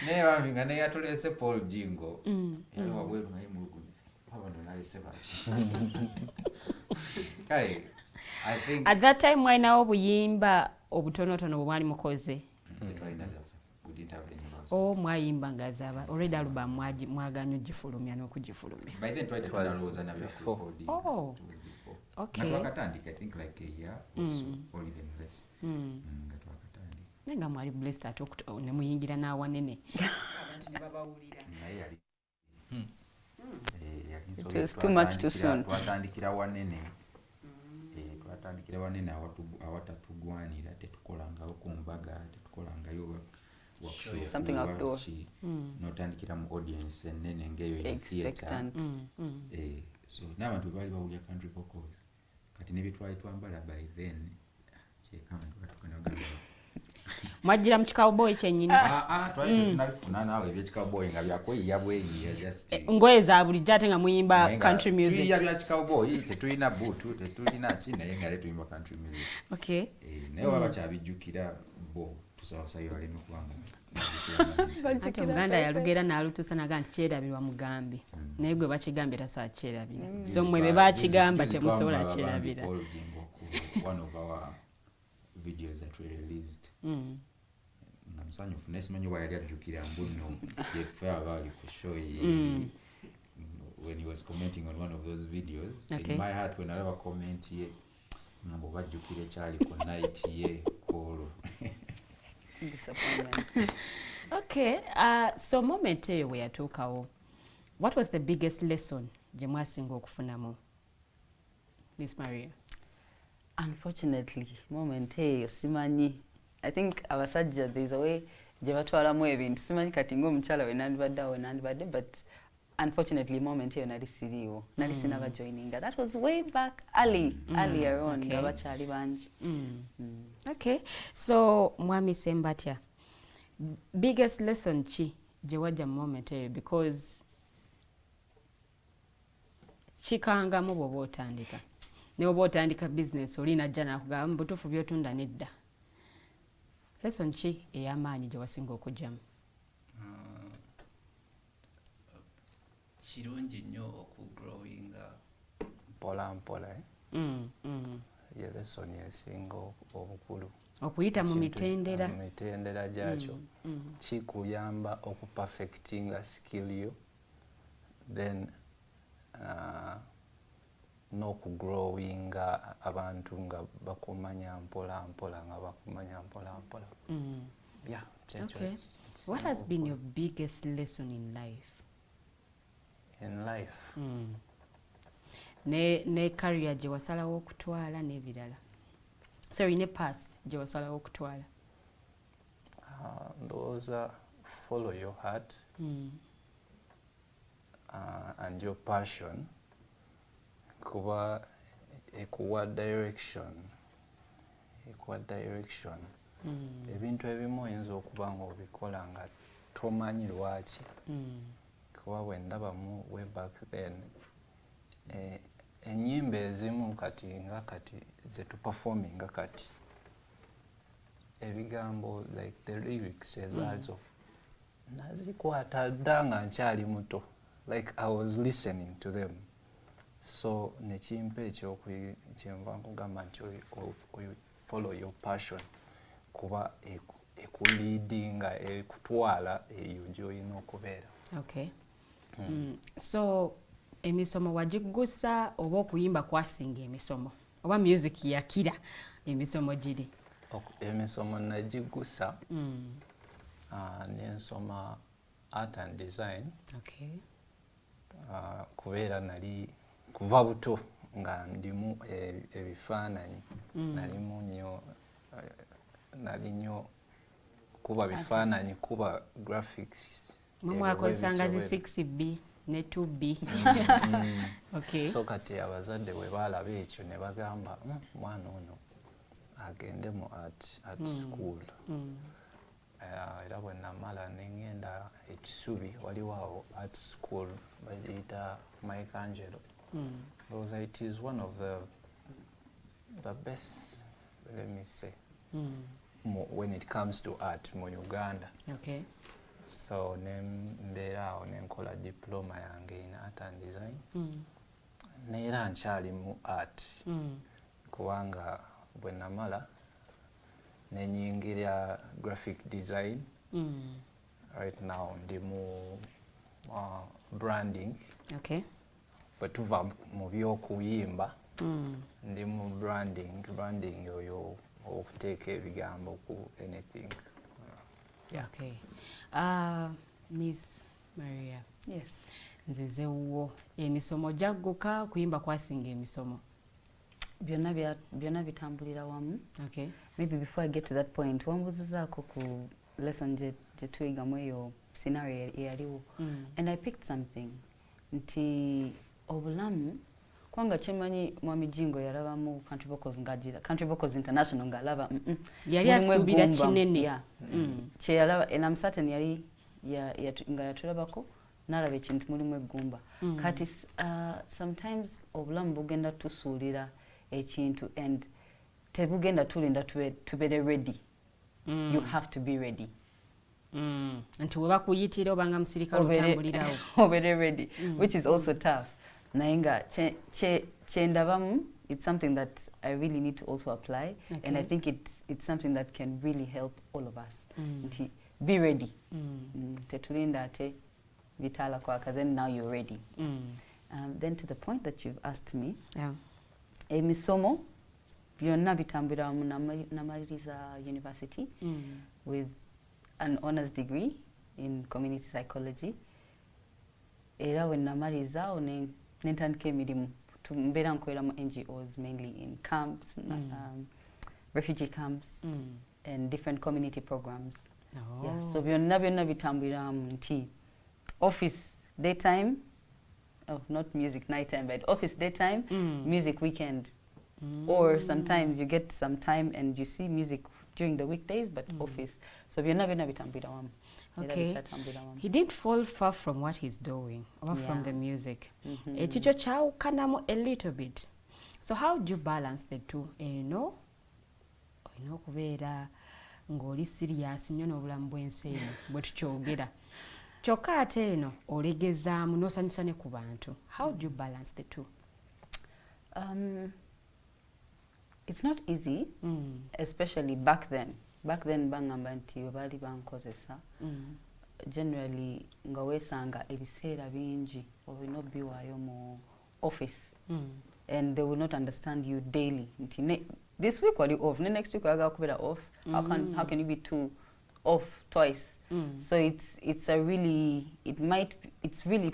Ne bambi nga ne yatulese Paul Jingo. Yali wabweru naye mulugunya. Wabano nalese baki. Kale, I think at that time why now obuyimba obutonotono bwe mwali mukoze. o mwayimba ngazaba already album mwaganyo gifulumya n'okugifulumya. By then tried to tunalooza nabyo recording. Oh. It was before. Okay. Natwakatandika I think like a year or so or even less. Natwakatandika. Nenga mwali blessed ate ne muyingira n'awanene. Abantu ne babawulira. Naye yali. It was too much too soon. Twatandikira wanene. Twatandikira wanene awatatugwanira tetukolangawo ku mbaga tetukolangayo workshop something outdoor. Notandikira mu audience enene ngeyo ya theatre. So n'abantu bali bawulya country vocals kati nebye twali twambala by then kyekantu batukanaga mwajira mu cowboy kyennyini. Twali tunabifuna naawe ebya cowboy nga byakweyiya bweyiya just ngoye za bulijjo ate nga muyimba country music. Tuyiya bya cowboy tetulina buutu tetulina ki naye nga tuyimba country music. Okay. Naye waba kyabijjukira bo tusawasayo baleme kubanga ate Omuganda yalugera n'alutuusa naga nti kyerabirwa mugambi naye gwe bakigambye tasobola kyerabira so mmwe be bakigamba temusobola kyerabira. One of our videos that we released nga musanyufu naye simanyi oba yali ajjukira mbuno yefe abaali ku show when he was commenting on one of those videos. In my heart when alaba comment ye ngamba bajjukira ekyali ku night ye kolo. Okay, so moment eyo we yatuukawo, what was the biggest lesson gye mwasinga okufunamu, Miss Maria? Unfortunately, moment eyo simanyi. I think abasajja there is a way gye batwalamu ebintu simanyi kati ng'omukyala we nandibadde awo nandibadde, but unfortunately moment eyo nali siriiwo nali sinaba joininga. That was way back earlier on nga bakyali bangi. Okay, so Mwami Ssembatya, biggest lesson ki gye wajja mu moment eyo, because kikangamu bw'oba otandika ne bw'oba otandika business oli najja n'akugamba mu butuufu by'otunda nedda. Lesson ki ey'amaanyi gye wasinga okugyamu? Kirungi nnyo okugrowinga mpola ye lesson esinga obukulu okuyita mu mitendera gyakyo kikuyamba okuperfectinga skill yo then n'okugrowinga abantu nga bakumanya mpola nga bakumanya mpola. Yeah. Okay. What has been your biggest lesson in life? In life? Ne career gye wasalawo okutwala n'ebirala. Sorry, ne path gye wasalawo okutwala. Those are follow your heart and your passion. Kuba ekuwa direction. Ebintu ebimu oyinza okuba nga obikola nga tomanyi lwaki. Kuba bwe ndabamu way back then ennyimba ezimu kati ze tuperforminga kati ebigambo like the lyrics ezaazo nazikwata dda nga nkyali muto, like I was listening to them. So nekimpa kyenva nkugamba nti follow your passion kuba ekuleadinga ekutwala eyo gy'olina okubeera. Okay. So emisomo wagigusa oba okuyimba kwasinga emisomo oba music yakira emisomo giri? Emisomo nagigusa nensoma art and design. Okay. Kubeera nali kuva buto nga ndimu ebifaananyi nali nnyo kuba bifaananyi kuba graphics. Mwakozesanga zi 6B ne 2B. Okay. So kati abazadde bwe baalaba ekyo ne bagamba mwana ono agende mu art school. Era bwe namala ne ngenda ekisubi waliwo awo art school bagiyita Michelangelo. It is one of the best, let me say, when it comes to art mu Uganda. Okay. So nembeera awo nenkola diploma yange in art and design. Neera nkyali mu art kubanga bwe namala nenyingira graphic design right now ndi mu branding. Okay. But tuva mu by'okuyimba ndi mu branding yoyo okuteeka ebigambo ku anything. Yeah. Okay. Miss Maria. Yes. Nzize wo emisomo jagguka kuyimba kwasinga emisomo. Byonna bitambulira wamu. Okay. Maybe before I get to that point, wambuzizaako ku lesson gye tuyigamu eyo scenario eyaliwo. And I picked something. Nti obulamu kwanga kyemanyi Mwami Jingo yalabamu Country Vocals ng'agira Country Vocals International ng'alaba yali asuubira kinene. Kyeyalaba and I'm certain yali nga yatulabako n'alaba ekintu mulimu eggumba. Kati sometimes obulamu bugenda tusuulira ekintu and tebugenda tulinda tubere ready. You have to be ready. Nti we bakuyitira obanga musirikale otambulirawo. Obere ready, which is also tough. Naye nga kyendabamu, it's something that I really need to also apply. Okay. And I think it's something that can really help all of us. Nti be ready. Tetulinda ate vitala kwaka, then now you're ready. Then to the point that you've asked me, emisomo byonna bitambulira wamu namaliriza university with an honors degree in community psychology. Era when namaliza nentandika emirimu mbeera nkolera mu NGOs mainly in camps, refugee camps and different community programs. Yeah, so byonna bitambulira wamu nti office daytime, not music nighttime, but office daytime, music weekend. Or sometimes you get some time and you see music during the weekdays, but office. So byonna bitambulira wamu. Okay. He didn't fall far from what he's doing, or from the music. Ekikyo kyawukanamu a little bit. So how do you balance the two? No, olina okubeera ng'oli serious nnyo n'obulamu bw'ensi eno bwe tukyogera. Kyokka ate eno olegezaamu n'osanyusa ne ku bantu. How do you balance the two? It's not easy, especially back then. Back then bangamba nti baali bankozesa. Generally nga weesanga ebiseera bingi olina obbiwaayo mu office. And they will not understand you daily. Nti this week wali off, next week wagala kubeera off. How can you be off twice? So it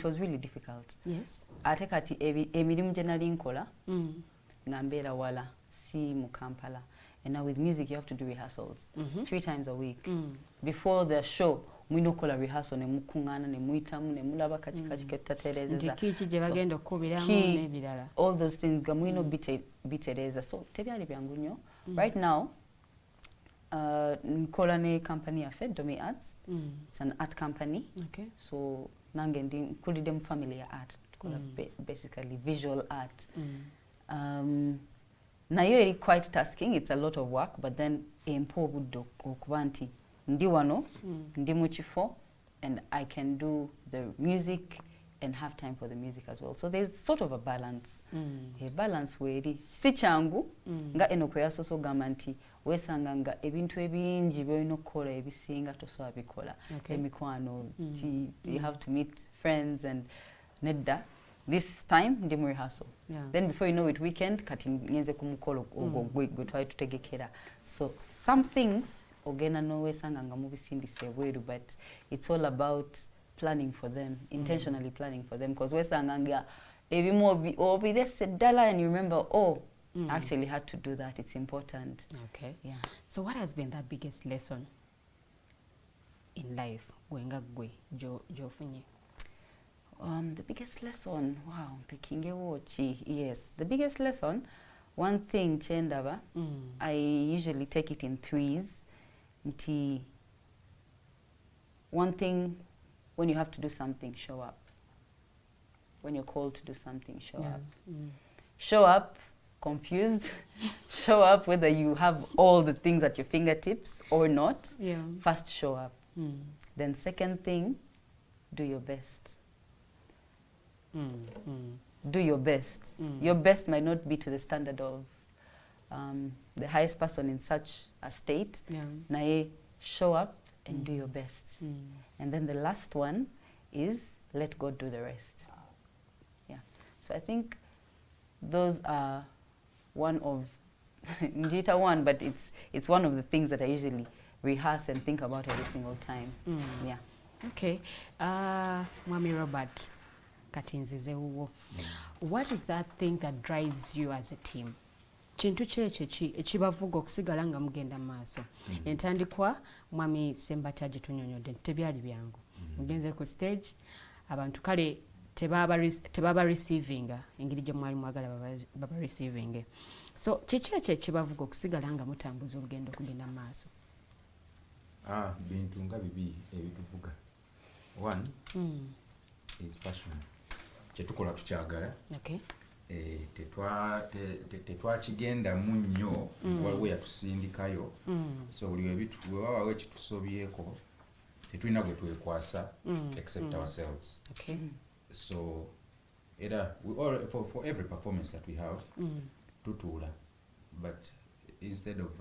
was really difficult. Yes. Ate kati emirimu gye nali nkola nga mbeera wala si mu Kampala. And now with music you have to do rehearsals 3 times a week. Before the show mwino kola rehearsal ne mukungana ne muitamu ne mulaba kachikachi ketatereza. Ndikiki je bagenda okubiramu n'ebirala. All those things ga mwino bitereza. So tebyali byangu nnyo. Right now nkola ne company ya Domi Arts. It's an art company. Okay. So nange nkulide mu family ya art. Kola basically visual art. Nayo eri quite tasking, it's a lot of work, but then empobudde okuba nti ndi wano, ndi mu kifo, and I can do the music and have time for the music as well. So there's sort of a balance. A balance weri si kyangu nga Enoch yasoso gamba nti wesanga nga ebintu ebingi byolina okukola ebisinga tosobola bikola. Emikwano, you have to meet friends and nedda. This time ndi mu rehearsal. Then before you know it, weekend kati ngenze ku mukolo ogwo gwe twali tutegekera. So some things ogenda nowesanga nga mubisindise ebweru, but it's all about planning for them, intentionally planning for them, because wesanga nga ebimu obirese ddala and you remember, I actually had to do that, it's important. Okay. Yeah. So what has been that biggest lesson in life gwenga gwe jofunye? The biggest lesson, wow, picking a watch, yes. The biggest lesson, one thing, chendaba, I usually take it in 3s. One thing, when you have to do something, show up. When you're called to do something, show up. Show up confused. Show up whether you have all the things at your fingertips or not. First, show up. Then second thing, do your best. Do your best. Your best might not be to the standard of the highest person in such a state. Nae, show up and do your best. And then the last one is let God do the rest. Yeah. So I think those are one of Njita one, but it's one of the things that I usually rehearse and think about every single time. Yeah. Okay. Mwami Robert Katinzize uwo. What is that thing that drives you as a team? Chintu cheche ekibavuga okusigala nga mugenda maaso. Entandikwa Mwami Ssembatya gitunyonyodde tebyali byangu. Mugenze ku stage abantu kale tebaba receiving engeri gye mwali mwagala baba receiving. So kiki ekibavuga okusigala nga mutambuza olugendo okugenda maaso? Bintu nga bibi ebituvuga. One is passion. Kyetukola tukyagala. Okay. Tetwakigenda mu nnyo waliwo yatusindikayo. So buli webawaawo ekitusobyeko tetulina gwe twekwasa except ourselves. Okay. So for every performance that we have, tutula, but instead of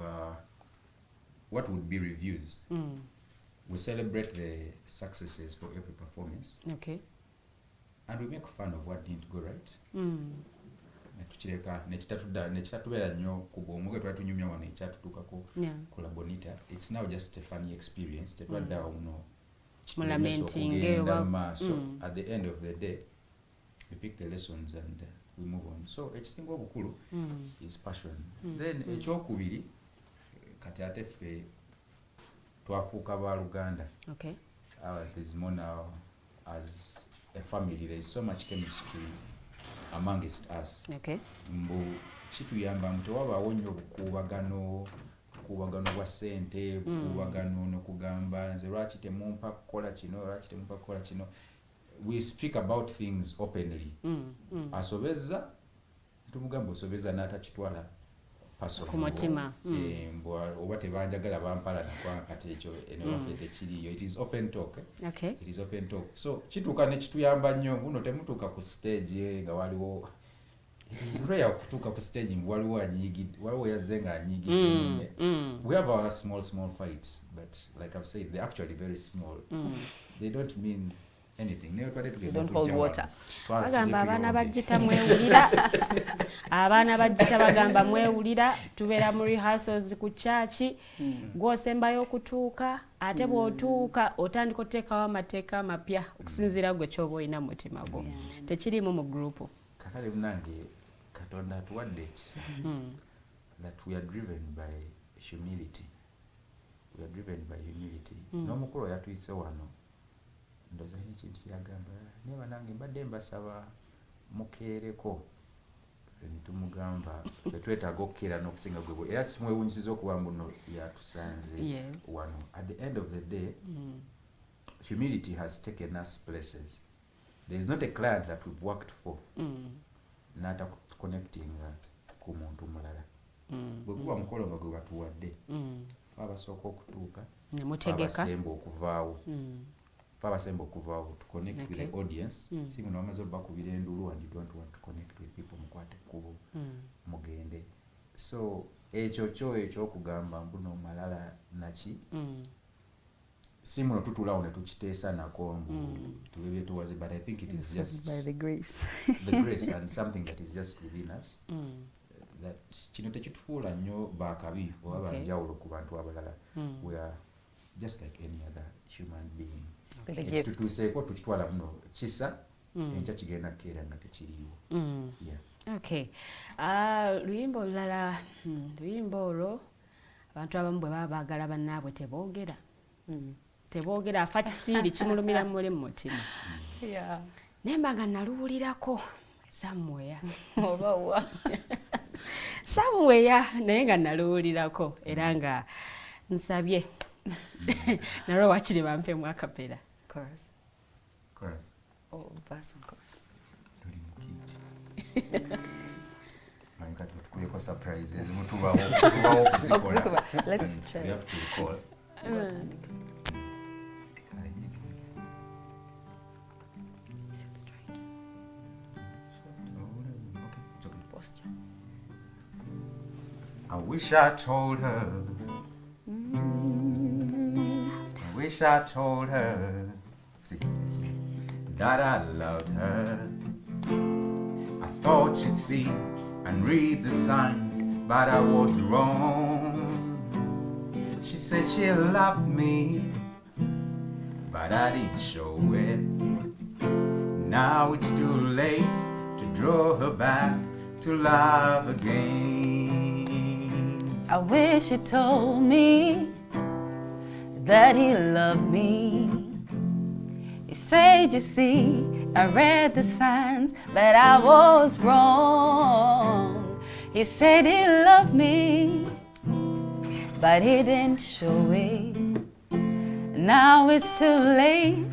what would be reviews, we celebrate the successes for every performance. Okay. And we make fun of what didn't go right. Tukireka nekitatubeera nnyo ku bwongo bwe twatunyumya wano ekyatutuukako kola bonita. It's now just a funny experience. Tetwaddawo muno so at the end of the day we pick the lessons and we move on. So ekisinga obukulu is passion. Then ekyokubiri kati ate ffe twafuuka baluganda. Okay. Ours is more now as a family. There is so much chemistry amongst us. Okay. Mbu kituyamba mu tewabaawo nnyo obukuubagano bwa sente, bukuubagano n'okugamba nze lwaki temumpa kukola kino, lwaki temumpa kukola kino. We speak about things openly. Asobezza tumugamba osobezza n'atakitwala personal kumutima. Oba tebanjagala bampala nakwanga kati ekyo enewaffe tekiriyo. It is open talk. Okay. It is open talk. So kituuka ne kituyamba nnyo buno temutuuka ku stage nga waliwo. It is rare kutuuka ku stage waliwo yazze nga anyiigidde. We have our small fights, but like I've said, they're actually very small. They don't mean anything. They don't hold water. Bagamba abaana bajjita mwewulira. Abaana bajjita bagamba mwewulira. Tubeera mu rehearsals ku church. Gw'osembayo okutuuka. Ate bw'otuuka otandika oteekawo amateeka amapya okusinziira gwe ky'oba olina mu mutima gwo. Tekirimu mu group. Kakale munange Katonda atuwadde ekisa. That we are driven by humility. We are driven by humility. N'omukulu yatuyise wano. Ndoza ekintu kyagamba ne banange mbadde mbasaba mukeereko nitumugamba twetaaga okukeera n'okusinga gwe era kimwewunyisiza okuba mbuno yatusanze wano. At the end of the day, humility has taken us places. There is not a client that we've worked for not connecting ku muntu mulala. Bwe guba mukolo nga gwe batuwadde abasooka okutuuka abasemba okuvaawo. Abasemba okuvaawo to connect with the audience. Si muno amaze bakubira endulu and you don't want to connect with people mukwate kubo mugende. So ekyo ekyokugamba mbuno malala naki si muno tutulawo ne tukiteesa nako tubebye tuwaze, but I think it is just by the grace. The grace and something that is just within us. That kino tekitufuula nnyo bakabi oba banjawulo ku bantu abalala. We are just like any other human being. Tutuuseeko tukitwala muno kisa enkya kigenda kukeera nga tekiriiwo. Okay. Luyimba olulala, luyimba olwo abantu abamu bwe baba baagala bannaabwe teboogera. Teboogera afa kisiiri kimulumira muli mu mutima. Nemba nga naluwulirako somewhere. Obawa. Somewhere naye nga naluwulirako era nga nsabye nalwo wakiri bampemu akapera. Chorus. Oh, verse and chorus. Surprises. Let's try. We have to recall. I wish I told her. I wish I told her, see, that I loved her. I thought she'd see and read the signs, but I was wrong. She said she loved me, but I didn't show it. Now it's too late to draw her back to love again. I wish he told me that he loved me. He said, you see, I read the signs, but I was wrong. He said he loved me, but he didn't show it. Now it's too late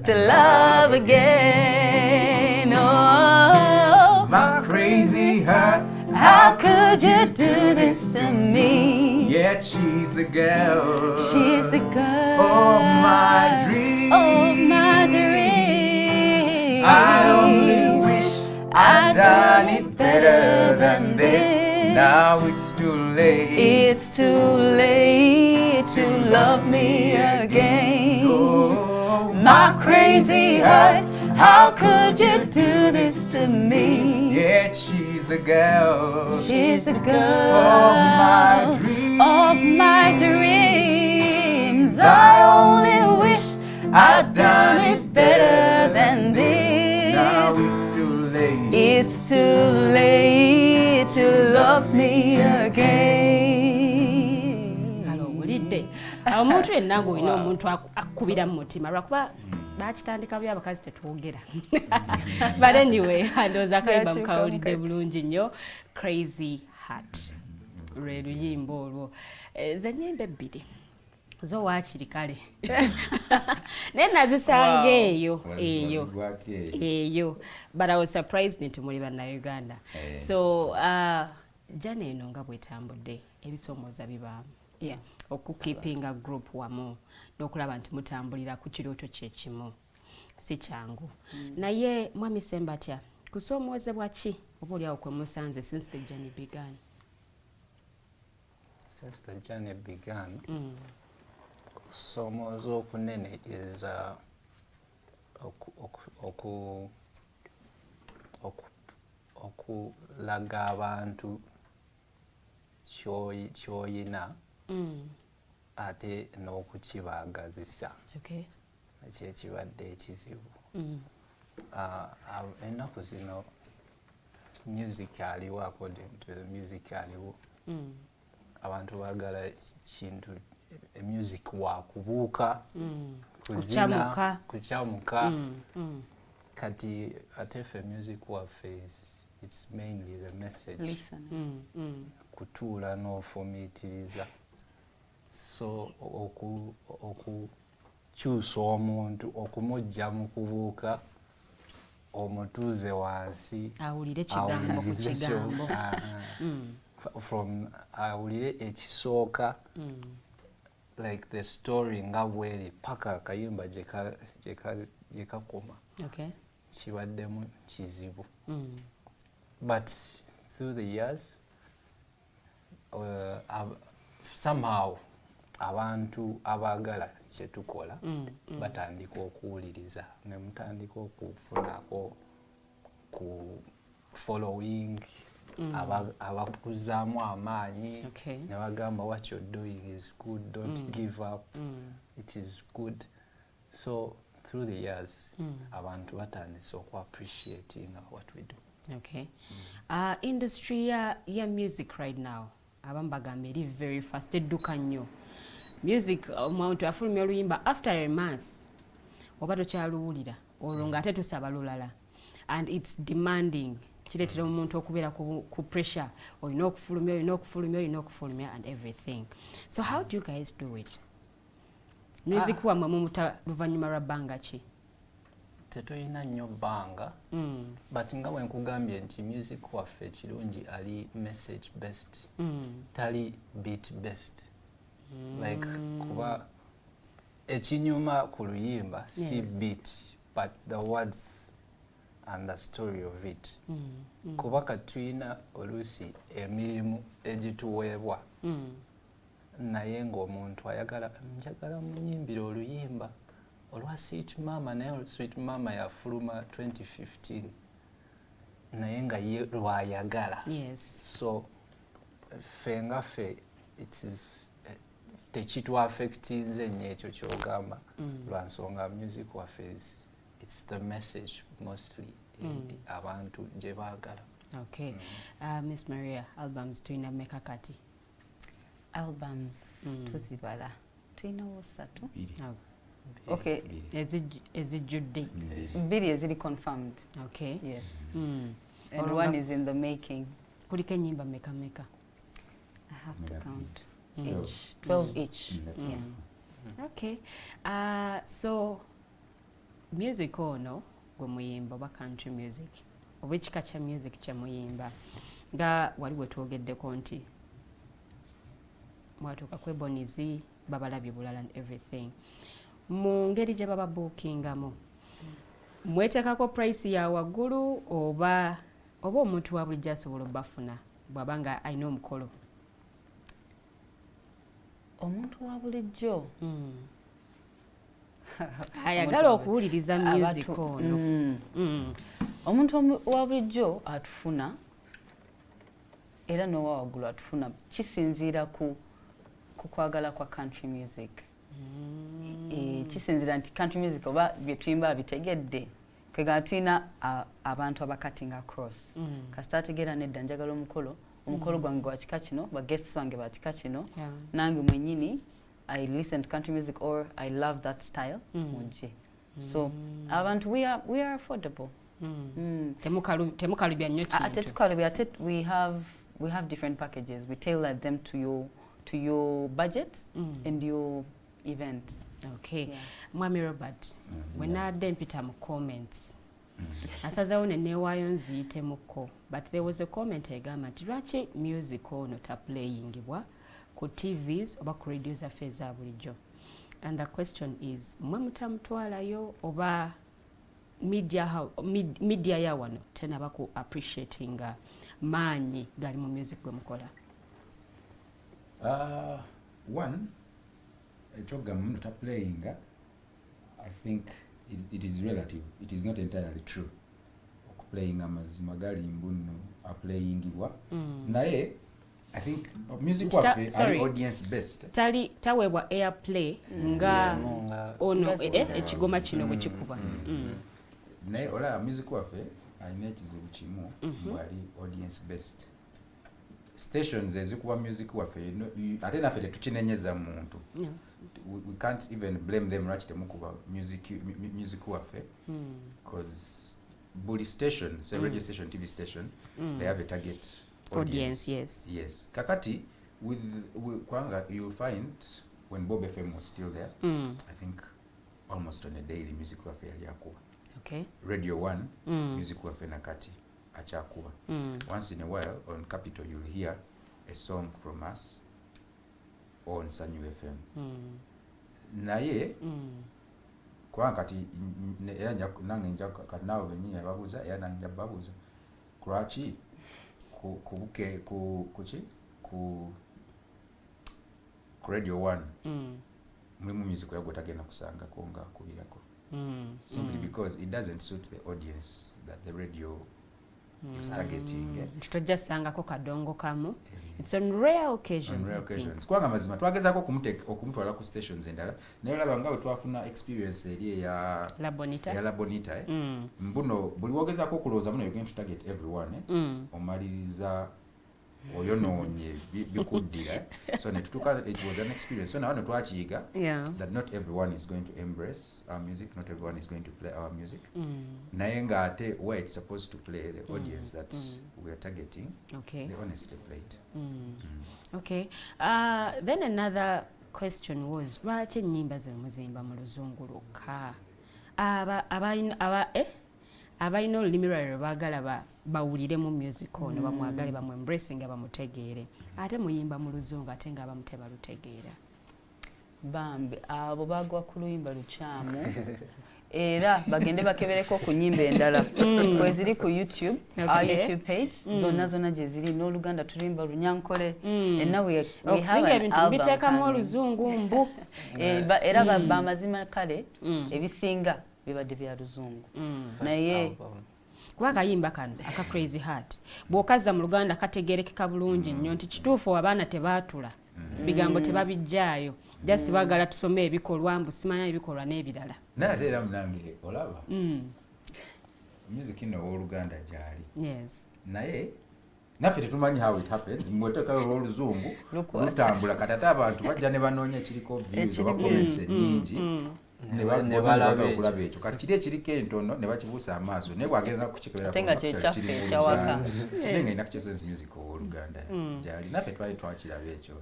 to love again. Oh, my crazy heart, how could you do this to me? Yet she's the girl, she's the girl of my dreams. Of my dreams. I only wish I'd done it better than this. Now it's too late. It's too late to love me again. Oh, my crazy heart, how could you do this to me? Yet she's the girl, she's the girl of my dreams. Of my dreams. I only wish I'd done it better than this. Now it's too late. It's too late to love me again. Hello, ulidde. Omuntu yenna ng'olina omuntu akubira mu mutima lwakuba bakitandika by'abakazi tetwogera. But anyway, ndowooza akayimba mukawulidde bulungi nnyo. Crazy Heart. Lwe luyimba olwo. Ze nnyimba ebbiri. Zo waakiri kale. Naye nazisanga eyo. But I was surprised nti muli bannayuganda. So, jana eno nga bwetambudde ebisoomooza bibaamu. Yeah. Okukeepinga group wamu n'okulaba nti mutambulira ku kirooto kyekimu si kyangu. Naye Mwami Ssembatya, kusoomoozebwa ki oba oliawo kwe musanze since the journey began? Since the journey began, kusomooza okunene is okulaga abantu kyoyina ate n'okukibaagazisa. Ekyo ekibadde ekizibu. Ennaku zino music aliwo, according to the music aliwo. Abantu baagala kintu music wakubuuka, kuzina, kuchamuka. Kati ate ffe music waffe it's mainly the message. Kutuula n'ofumiitiriza. So okukyusa omuntu, okumujja mu kubuuka, omutuuze wansi awulire kigambo ku kigambo. From awulire ekisooka, like the story nga bweri paka akayimba gye kakoma. Kibaddemu kizibu. But through the years, somehow abantu abaagala kye tukola batandika okuwuliriza ne mutandika okufunako ku following, abakuzaamu amaanyi ne bagamba what you're doing is good, don't give up, it is good. So through the years abantu batandise appreciating what we do. Industry ya music right now abamu bagamba eri very fast, edduka nnyo. Music omuntu afulumya oluyimba after a month oba tokyaluwulira olwo ng'ate tusaba lulala, and it's demanding. Kireetera omuntu okubeera ku pressure, olina okufulumya and everything. So how do you guys do it? Music wammwe mumuta luvannyuma lwa bbanga ki? Tetulina nnyo bbanga, but nga bwe nkugambye nti music waffe kirungi ali message based, tali beat based. Like kuba ekinyuma ku luyimba si beat, but the words and the story of it. Kuba katulina oluusi emirimu egituweebwa naye ng'omuntu ayagala njagala munyimbira oluyimba olwa Sweet Mama, naye Sweet Mama yafuluma 2015 naye nga ye lwayagala. So ffe nga ffe tekitwafectinze nnyo ekyo ky'ogamba lwa nsonga music waffe it's the message mostly abantu gye baagala. Okay. Miss Maria, albums tulina mmeka kati? Albums tuzibala tulina wosatu. Okay. Ezijjudde? Bbiri eziri confirmed. Okay. Yes. And one is in the making. Kuliko ennyimba mmeka? I have to count. Each 12 each. Yeah. Okay. So music ono gwe muyimba oba country music oba ekika kya music kye muyimba nga wali wetwogeddeko nti mwatuuka kwebonizi babalabye bulala and everything mu ngeri gye baba bookingamu mweteekako price ya waggulu oba omuntu wa bulijjo asobola obbafuna bw'aba nga alina omukolo? Omuntu wa bulijjo ayagala okuwuliriza music ono. Omuntu wa bulijjo atufuna era n'owa waggulu atufuna, kisinziira ku kwagala kwa country music. Kisinziira nti country music oba bye tuyimba bitegedde kwega tulina abantu abacutting across. Kasita ategeera nedda njagala omukolo gwange gwa kika kino, baguests bange ba kika kino, nange mwennyini I listen to country music or I love that style. So abantu we are affordable. Temukalubya nnyo kintu. We have different packages. We tailor them to your budget and your event. Okay. Mwami Robert, wenadde mpita mu comments. Asazawo ne neewaayo nziyitemuko, but there was a comment egamba nti lwaki music ono taplayingibwa ku TVs oba ku radio zaffe eza bulijjo. And the question is, mwe mutamutwalayo oba media ya wano tenaba ku appreciating maanyi gali mu music gwe mukola? One, ekyogamba muno taplayinga, I think it is relative. It is not entirely true. Okuplayinga amazima gali mbuno aplayingibwa. Naye I think music waffe ali audience based. Taweebwa airplay nga ono ekigoma kino bwe kikuba. Naye ola music waffe alina ekizibu kimu bwali audience based. Stations ezikuba music waffe ate naffe tetukinenyeza muntu. We can't even blame them lwaki temukuba music waffe because buli station, say radio station, TV station, they have a target audience. Yes. Kakati with Kwanga, you'll find when Bob FM was still there, I think almost on a daily music waffe yali akuba. Okay. Radio 1 music waffe nakati achakuba. Once in a while on Capital you'll hear a song from us on Sanyu FM. Naye Kwanga kati era nange nja kati nawe benyinya babuza era nange babuza lwaki kubuke ku Radio 1 mulimu music yago tagenda kusanga konga kubirako. Simply because it doesn't suit the audience that the radio is targeting. Tutojja sangako kadongo kamu. It's on rare occasions. Kwanga mazima twagezako okumutwala ku stations endala naye olaba nga twafuna experience eri ya Labonita. Mbuno buli wogezako okulooza muno you going to target everyone. Omaliriza oyonoonye bikuddira. So netutuka it was an experience. So now twakiyiga that not everyone is going to embrace our music, not everyone is going to play our music. Naye nga ate where it's supposed to play, the audience that we are targeting, they honestly play it. Okay. Then another question was, lwaki ennyimba ze muzimba mu luzungu lwokka? Abalina olulimi lwabwe baagala bawulire mu music ono bamwagale bamwembrace nga bamutegeere, ate muyimba mu luzungu ate nga abamu tebalutegeera. Bambi abo bagwa ku luyimba lukyamu era bagende bakebereko ku nnyimba endala kweziri ku YouTube, our YouTube page, zonna gye ziri n'Oluganda tulimba Lunyankole, and now we have an album biteekamu oluzungu mbu era bamazima kale ebisinga bibadde bya luzungu naye kuba akayimba kano aka Crazy Heart bw'okazza mu Luganda kategerekeka bulungi nnyo nti kituufu abaana tebaatula bigambo tebabijjaayo just bagala tusome ebikolwa mbu simanya ebikolwa n'ebirala naye ate era munange olaba music ino w'Oluganda gyali naye naffe tetumanyi how it happens mweteekayo olw'oluzungu lutambula kati ate abantu bajja ne banoonya ekiriko views oba comments ennyingi ne balaba okulaba ekyo kati kiri ekiriko entono ne bakibuusa amaaso naye bwagenda kukikebera naye nga inaku sense music ow'Oluganda gyali naffe twali twakiraba ekyo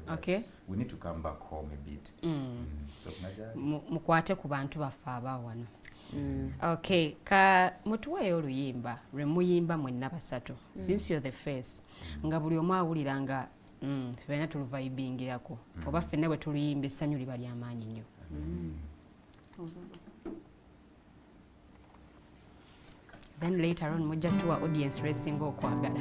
we need to come back home a bit mukwate ku bantu baffe abawano okay ka mutuweeyo oluyimba lwe muyimba mwenna basatu since you're the face nga buli omu awulira nga ffenna tuluvayibingirako oba ffenna bwe tuluyimba essanyu liba ly'amaanyi nnyo then later on mujja tuwa audience racing okwagala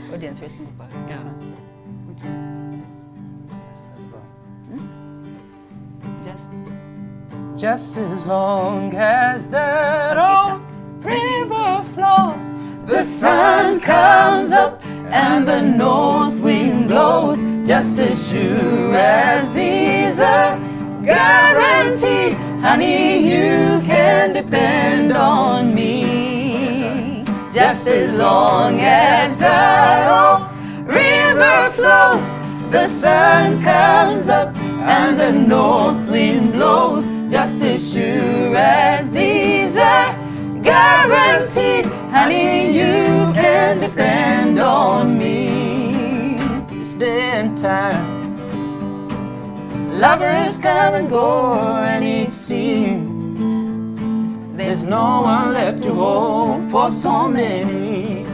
Just as long as that old river flows, the sun comes up and the north wind blows, just as sure as these are guaranteed, honey, you can depend on me. Just as long as that old river flows, the sun comes up and the north wind blows, just as sure as these are guaranteed, honey, you can depend on me. This day and time, lovers come and go, and it seems there's no one left to hold for so many.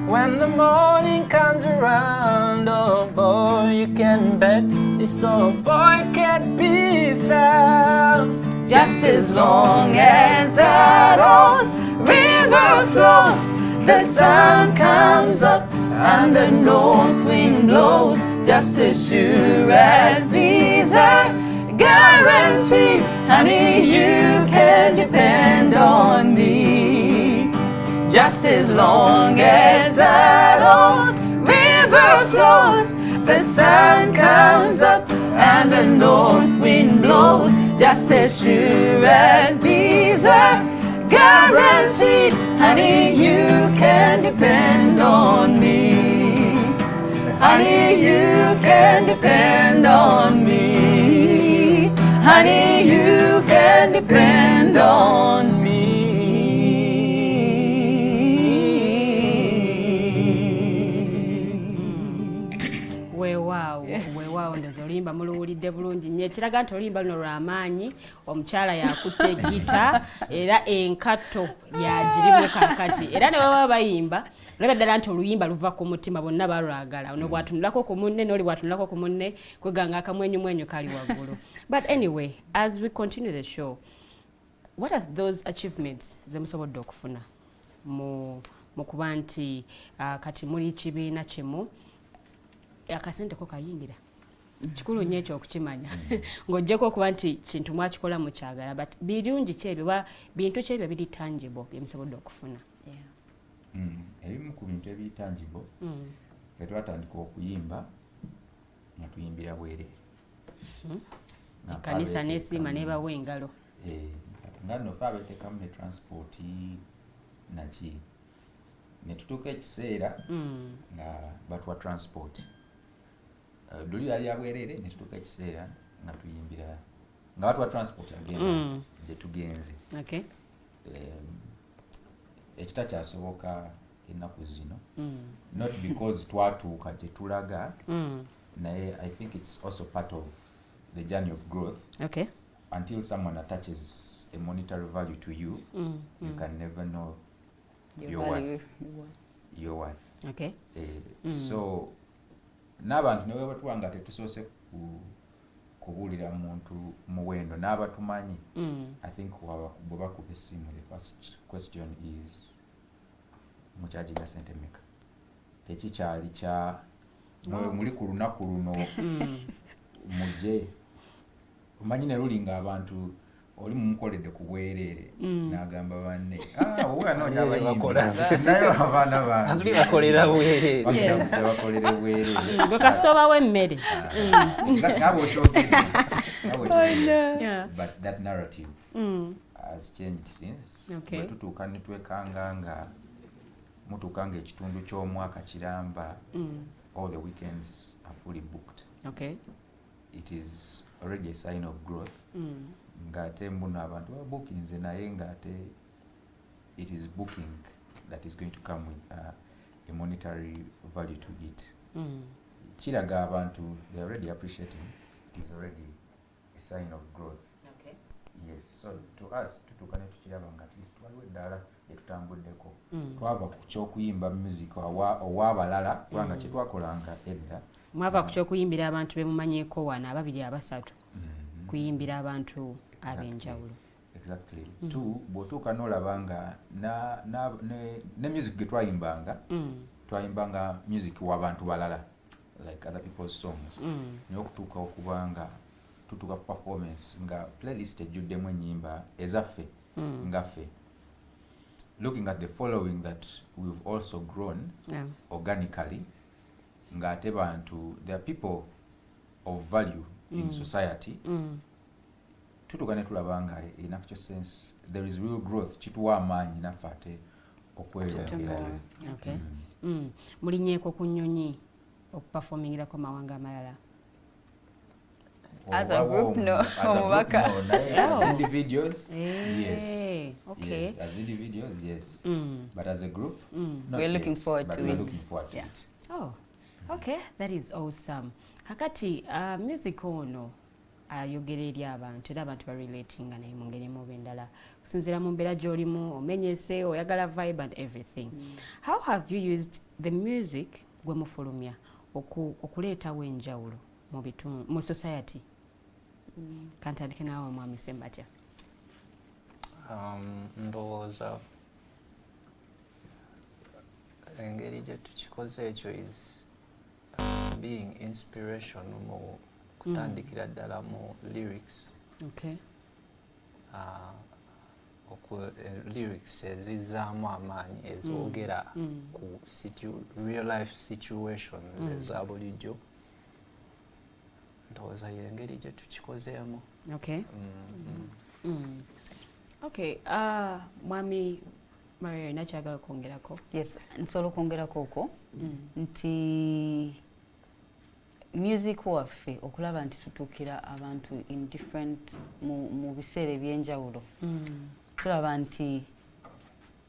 When the morning comes around, oh boy, you can bet this old boy can't be found. Just as long as that old river flows, the sun comes up and the north wind blows, just as sure as these are guaranteed, honey, you can depend on me. Just as long as that old river flows, the sun comes up and the north wind blows, just as sure as these are guaranteed, honey, you can depend on me. Honey, you can depend on me. Honey, you can depend on me. Weewaawo ndoza oluyimba muluwulidde bulungi nnyo ekiraga nti oluyimba luno lw'amaanyi omukyala yakutte gita era enkatto yagirimu kakati era ne baba bayimba olaba ddala nti oluyimba luva ku mutima bonna balwagala ono bwatunulako ku munne n'oli bwatunulako ku munne kweganga akamwenyumwenyu kali waggulu. But anyway, as we continue the show, what are those achievements ze musobodde okufuna mu kuba nti kati muli kibiina kimu akasente ko kayingira kikulu nnyo ekyo okukimanya ng'oggyeko okuba nti kintu mwakikola mukyagala but birungi ki ebyo bintu ki ebyo biri tangible bye musobodde okufuna? Ebimu ku bintu ebiri tangible fe twatandika okuyimba nga tuyimbira bwereere ekkanisa n'esiima n'ebawa engalo nga nno fe abeteekamu ne transport naki ne tutuuka ekiseera nga batuwa transport duli yali yabwerere ne tutuuka ekiseera nga tuyimbira nga batuwa transport agenda gye tugenze ekitakyasoboka ennaku zino not because twatuuka gye tulaga naye I think it's also part of the journey of growth. Until someone attaches a monetary value to you, you can never know your worth. So n'abantu ne bwe batuwa nga tetusoose kubuulira muntu muwendo n'abatumanyi. I think bwe bakuba essimu, the first question is mukyajiga sente mmeka. Tekikyali kya muli ku lunaku luno mujje. Omanyi ne lulinga abantu oli mumukoledde ku bwereere n'agamba banne wowe anoonya abayimbi naye abaana bange bakolera bwereere bakolera bwereere gwe kasita obawo emmere. But that narrative has changed since. Okay. Bwe tutuuka ne twekanga nga mutuuka nga ekitundu ky'omwaka kiramba, all the weekends are fully booked. Okay. It is already a sign of growth. Ngate mbuna abantu bookinze naye ngate it is booking that is going to come with a monetary value to it. Kiraga abantu they are already appreciating. It is already a sign of growth. Okay. Yes. So to us tutukane tukiraba nga at least waliwo eddala etutambuddeko. Twava ku kyokuyimba music ow'abalala kubanga kye twakolanga edda. Mwava ku kyokuyimbira abantu bemumanyeeko wano ababiri abasatu. Kuyimbira abantu ab'enjawulo. Exactly. Two, bw'otuuka n'olaba nga ne music gye twayimbanga, twayimbanga music w'abantu balala, like other people's songs. Naye okutuuka okuba nga tutuuka performance nga playlist ejjuddemu ennyimba ezaffe ngaffe. Looking at the following that we've also grown organically, ng'ate bantu, there are people of value in society. Tutuuka ne tulaba nga in actual sense there is real growth, kituwa amaanyi naffe ate okweyongerayo. Okay. Mulinyeeko ku nnyonyi okuperformingirako mawanga amalala? As a group, no. As individuals, yes. Okay. Yes, as individuals, yes. But as a group, not we're yet, looking forward but to we're it. looking forward to it. Oh, okay, that is awesome. Kakati music ono ayogera eri abantu era abantu barelatinga naye mu ngeri emu oba endala kusinziira mu mbeera gy'olimu, omenyese, oyagala vibe and everything. How have you used the music gwe mufulumya okuleetawo enjawulo mu society? Kantandike naawe Mwami Ssembatya. Ndowooza engeri gye tukikoze ekyo is being inspirational mu kutandikira ddala mu lyrics. Okay. Lyrics ezizzaamu amaanyi ezoogera ku real life situations eza bulijjo. Ndowooza y'engeri gye tukikozeemu. Okay. Okay. Mwami Maria, nakyagala kwongerako? Yes, nsobola okwongerako okwo nti music waffe okulaba nti tutuukira abantu in different mu biseera ebyenjawulo. Tulaba nti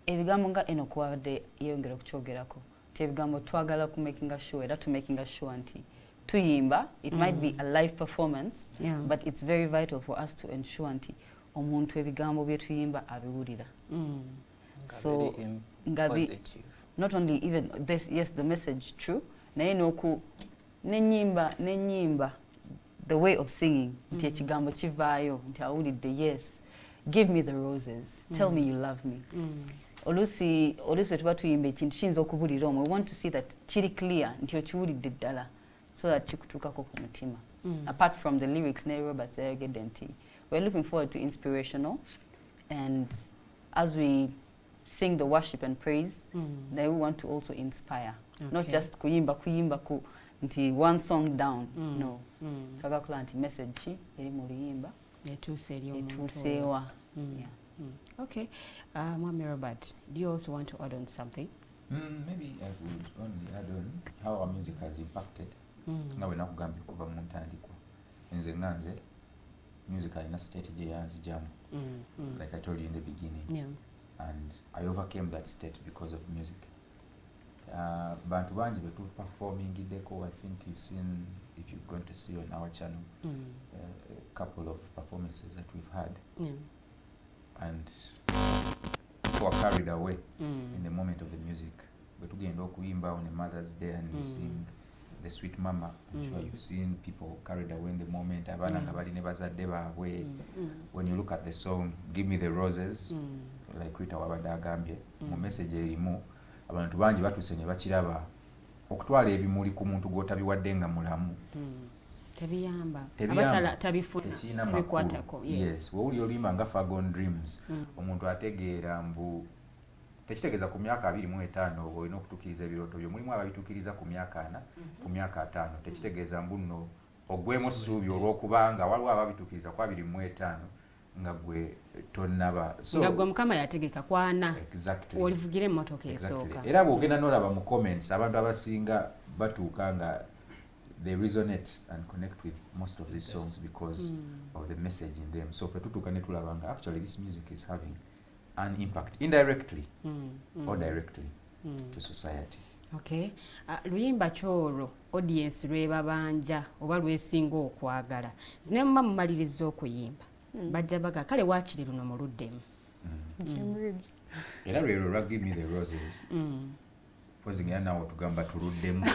ebigambo nga Enoch Wabudde yeyongera okukyogerako nti ebigambo twagala ku making sure era to making sure nti tuyimba, it might be a live performance, but it's very vital for us to ensure nti omuntu ebigambo bye tuyimba abiwulira. So positive. Not only even this, yes, the message true, naye n'oku nenyimba the way of singing nti ekigambo kivaayo nti awulidde, yes, give me the roses, tell me you love me. Oluusi tuba tuyimba ekintu kiyinza okubulira omwe, we want to see that kiri clear nti okiwulidde ddala so that kikutuukako ku mutima. Apart from the lyrics ne Robert yayogedde nti we're looking forward to inspirational, and as we sing the worship and praise, then we want to also inspire. Okay. Not just kuyimba ku nti one song down. No. Twagala nti message ki eri mu luyimba etuuse eri omuntu. Etuuseewa. Okay. Mwami Robert, do you also want to add on something? Maybe I would only add on how our music has impacted. Nga bwe nakugambye kuva mu ntandikwa. Nze nganze music alina state gye yanzigyamu. Like I told you in the beginning. Yeah. And I overcame that state because of music. Bantu banji betu performingiddeko, I think you've seen, if you've gone to see on our channel, a couple of performances that we've had. And people are carried away in the moment of the music. Betugenda okuyimba on a Mother's Day and we sing the sweet mama. I'm sure you've seen people carried away in the moment. Abana nga bali ne bazadde baabwe. When you look at the song Give Me the Roses, like Rita wabadde agambye, mu message erimu abantu bangi batuse ne bakiraba okutwala ebimuli ku muntu gw'otabiwadde nga mulamu. Tebiyamba. Abatala tabifuna. Tabikwatako. Yes. Wawuli oluyimba nga Fagon Dreams. Omuntu ategeera mbu tekitegeeza ku myaka 25 oba olina okutuukiriza ebirooto byo. Mulimu ababitukiriza ku myaka 4, ku myaka 5. Tekitegeeza mbu nno ogwemu essuubi olw'okubanga waliwo ababitukiriza ku 25 nga gwe tonnaba. Nga gwe Mukama yategeka kwana. Exactly. Olivugire emmotoka esooka. Era bw'ogenda n'olaba mu comments abantu abasinga batuuka nga they resonate and connect with most of these songs because of the message in them. So fe tutuuka ne tulaba nga actually this music is having an impact indirectly or directly to society. Okay. Luyimba kyolwo audience lwebabanja oba lwesinga okwagala. Ne mma mumaliriza okuyimba. Bajja baga kale waakiri luno mu luddemu. Era lwero lwa Give Me the Roses. Pozinga nawo tugamba tuluddemu.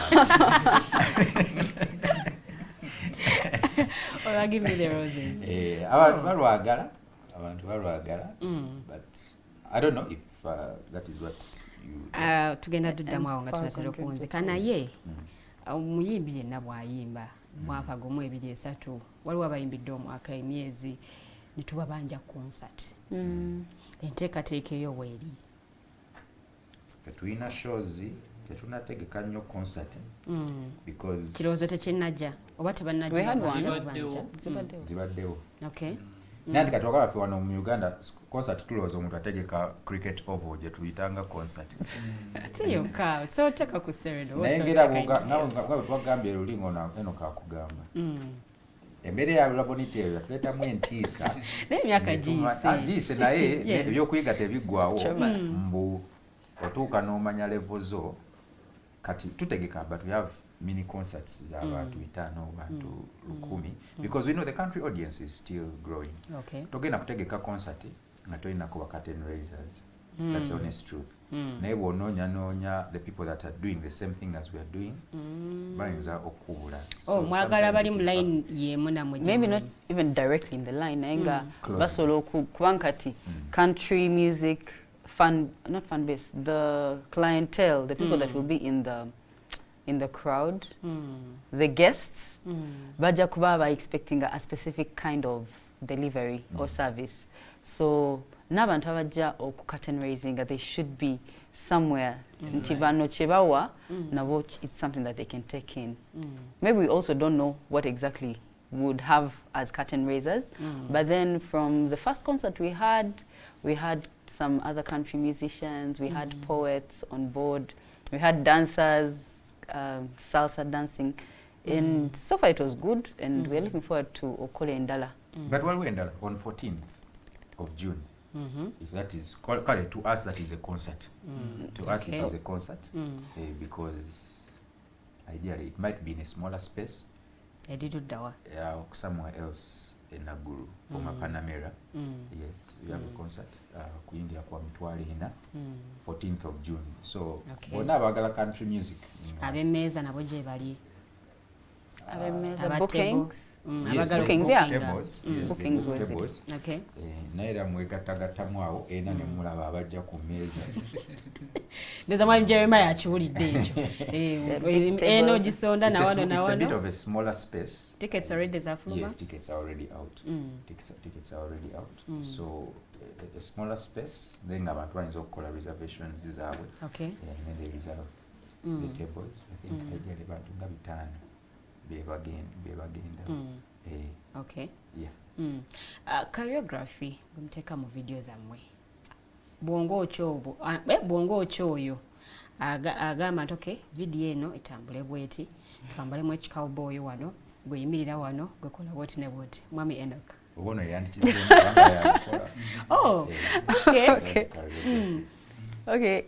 Or Give Me the Roses. Abantu balwagala. But I don't know if that is what you tugenda tuddamu awo nga tunatera okuwunzika naye omuyimbi yenna bw'ayimba mwaka gumu 2-3 waliwo abayimbidde omwaka emyezi ne tuba banja concert. Enteekateeka eyo weeri. Tulina shows tetunategeka nnyo concert because kirowoozo tekinnajja oba tebannajja zibaddewo. Okay. Nandi kati wakaba ffe wano mu Uganda concert tulowooza omuntu ategeka cricket oval gye tuyitanga concert. Siyokka so oteka ku seredo nayengera nga twagambye lulingo Enoch akugamba embeera ya labonite eyo yatuleetamu entiisa n'emyaka giyise naye ebyokuyiga tebiggwawo mbu otuuka n'omanya level zo kati tutegeka but we have mini concerts z'abantu 5 abantu 10 because we know the country audience is still growing. Okay. Togenda kutegeka concert nga tolina kuba curtain raisers. That's the honest truth. Naye bw'onoonya the people that are doing the same thing as we are doing bayinza okubula. Mwagala bali mu line yemu namwe. Maybe not even directly in the line nga basobola kubanga kati country music not fan base, the clientele, the people that will be in the crowd, the guests, baja kuba expecting a specific kind of delivery or service. So n'abantu abaja oku curtain raising, they should be somewhere nti bano chebawa nabo it's something that they can take in. Maybe we also don't know what exactly would have as curtain raisers, but then from the first concert we had some other country musicians, we had poets on board, we had dancers, salsa dancing, and so far it was good, and we're looking forward to okuli and Ndala. But while we're in Ndala, on 14th of June, if that is, to us that is a concert. To us it is a concert, because ideally it might be in a smaller space, somewhere else. Naguru from Panamera. Yes, we have a concert kuyingira kwa mitwali ina 14th of June. So bona abagala country music abemeza nabo je bali abemeza bookings bookings. Okay. Naira mwegatagattamu awo ena ne mulaba abajja ku meza. Ndoza mwalimu Jeremiah akiwulidde ekyo. Eno gisonda na wano. It's a bit of a smaller space. Tickets already zafuluma? Yes, tickets are already out. Tickets are already out. So a smaller space, then abantu bayinza okukola reservations zaabwe. Okay. And then they reserve the tables. I think ideally bantu nga 5 bebagenda. Okay. Yeah. Choreography bumteka mu video zammwe. Bwongo okyoyo agamba nti okay video eno etambule bweti twambalemu ekicowboy wano gwe yimirira wano gwe kola bwoti ne bwoti mwami Enoch. Ubono yandikize mpanga yakola. Oh, okay. Okay.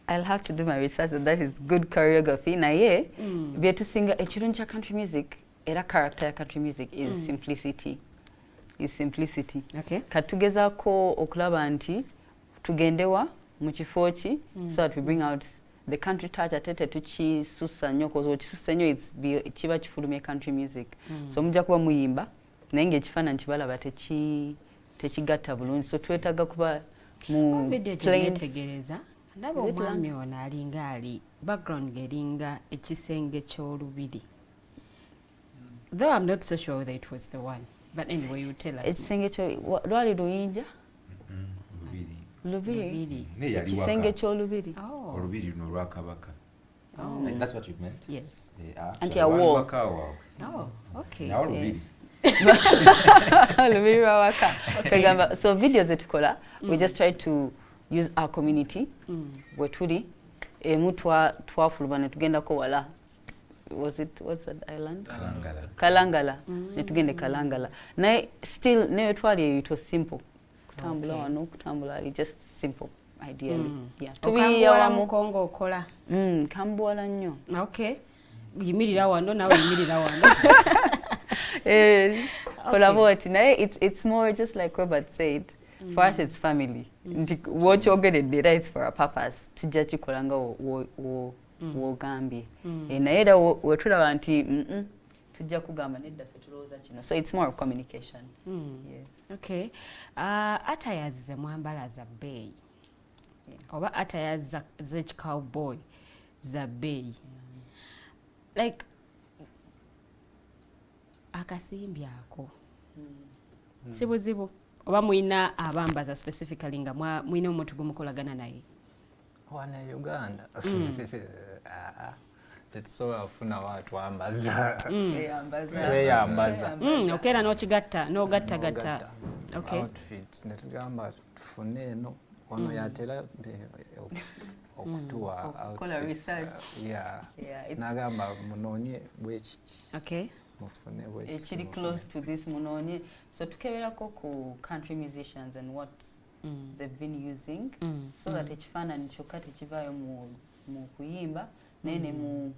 I'll have to do my research, and that is good choreography. Naye bye tusinga ekirungi kya country music era character ya country music is simplicity. Okay. Katugezaako okulaba nti tugendewa mu kifo ki so that we bring out the country touch atete tukisusa nnyo kozo kisusa nnyo kiba kifulumya country music so mujja kuba muyimba naye ng'ekifaananyi kibalaba tekigatta bulungi so twetaaga kuba mu planetegereza ndaba omwami ono alinga ali background ng'eringa ekisenge ky'olubiri though I'm not so sure whether it was the one but anyway you tell us ekisenge lwali luyinja Lubiri. Kisenge ky'olubiri. Oh. Olubiri luno lwa Kabaka. Oh. That's what you meant? Yes. Anti a war. Oh, okay. Now Lubiri. Lubiri lwa waka. Kagamba. So videos etukola, we just try to use our community. Bwe tuli emu twafuluma ne tugendako wala. What's that island? Kalangala. Ne tugende Kalangala. Naye still naye twali it was simple. Kutambula wano kutambula just simple ideally yeah to be awamu Kongo okola kambuwala nnyo okay yimirira wano nawe yimirira wano collaborate naye it's more just like Robert said for us it's family what you get the rights for a purpose tujja kikolanga wogambye naye era wetulaba nti tujja kugamba nedda ffe tulowooza kino so it's more of communication yes okay atayazize mwambala za bbeeyi oba atayaza z'ekicowboy za bbeeyi like akasimbi ako si buzibu oba mulina abambaza specifically nga mulina omuntu gumukolagana naye wana Uganda tetusobola kufuna watu ambaza tweyambaza okera n'okigatta n'ogattagatta okay outfit netugamba tufune eno ono yatera okutuwa okukola research nagamba munoonye bwekiti okay mufune bwekiti ekiri close to this munoonye so tukeberako ku country musicians and what they've been using so that ekifaananyi kyokka tekivaayo mu kuyimba nene mu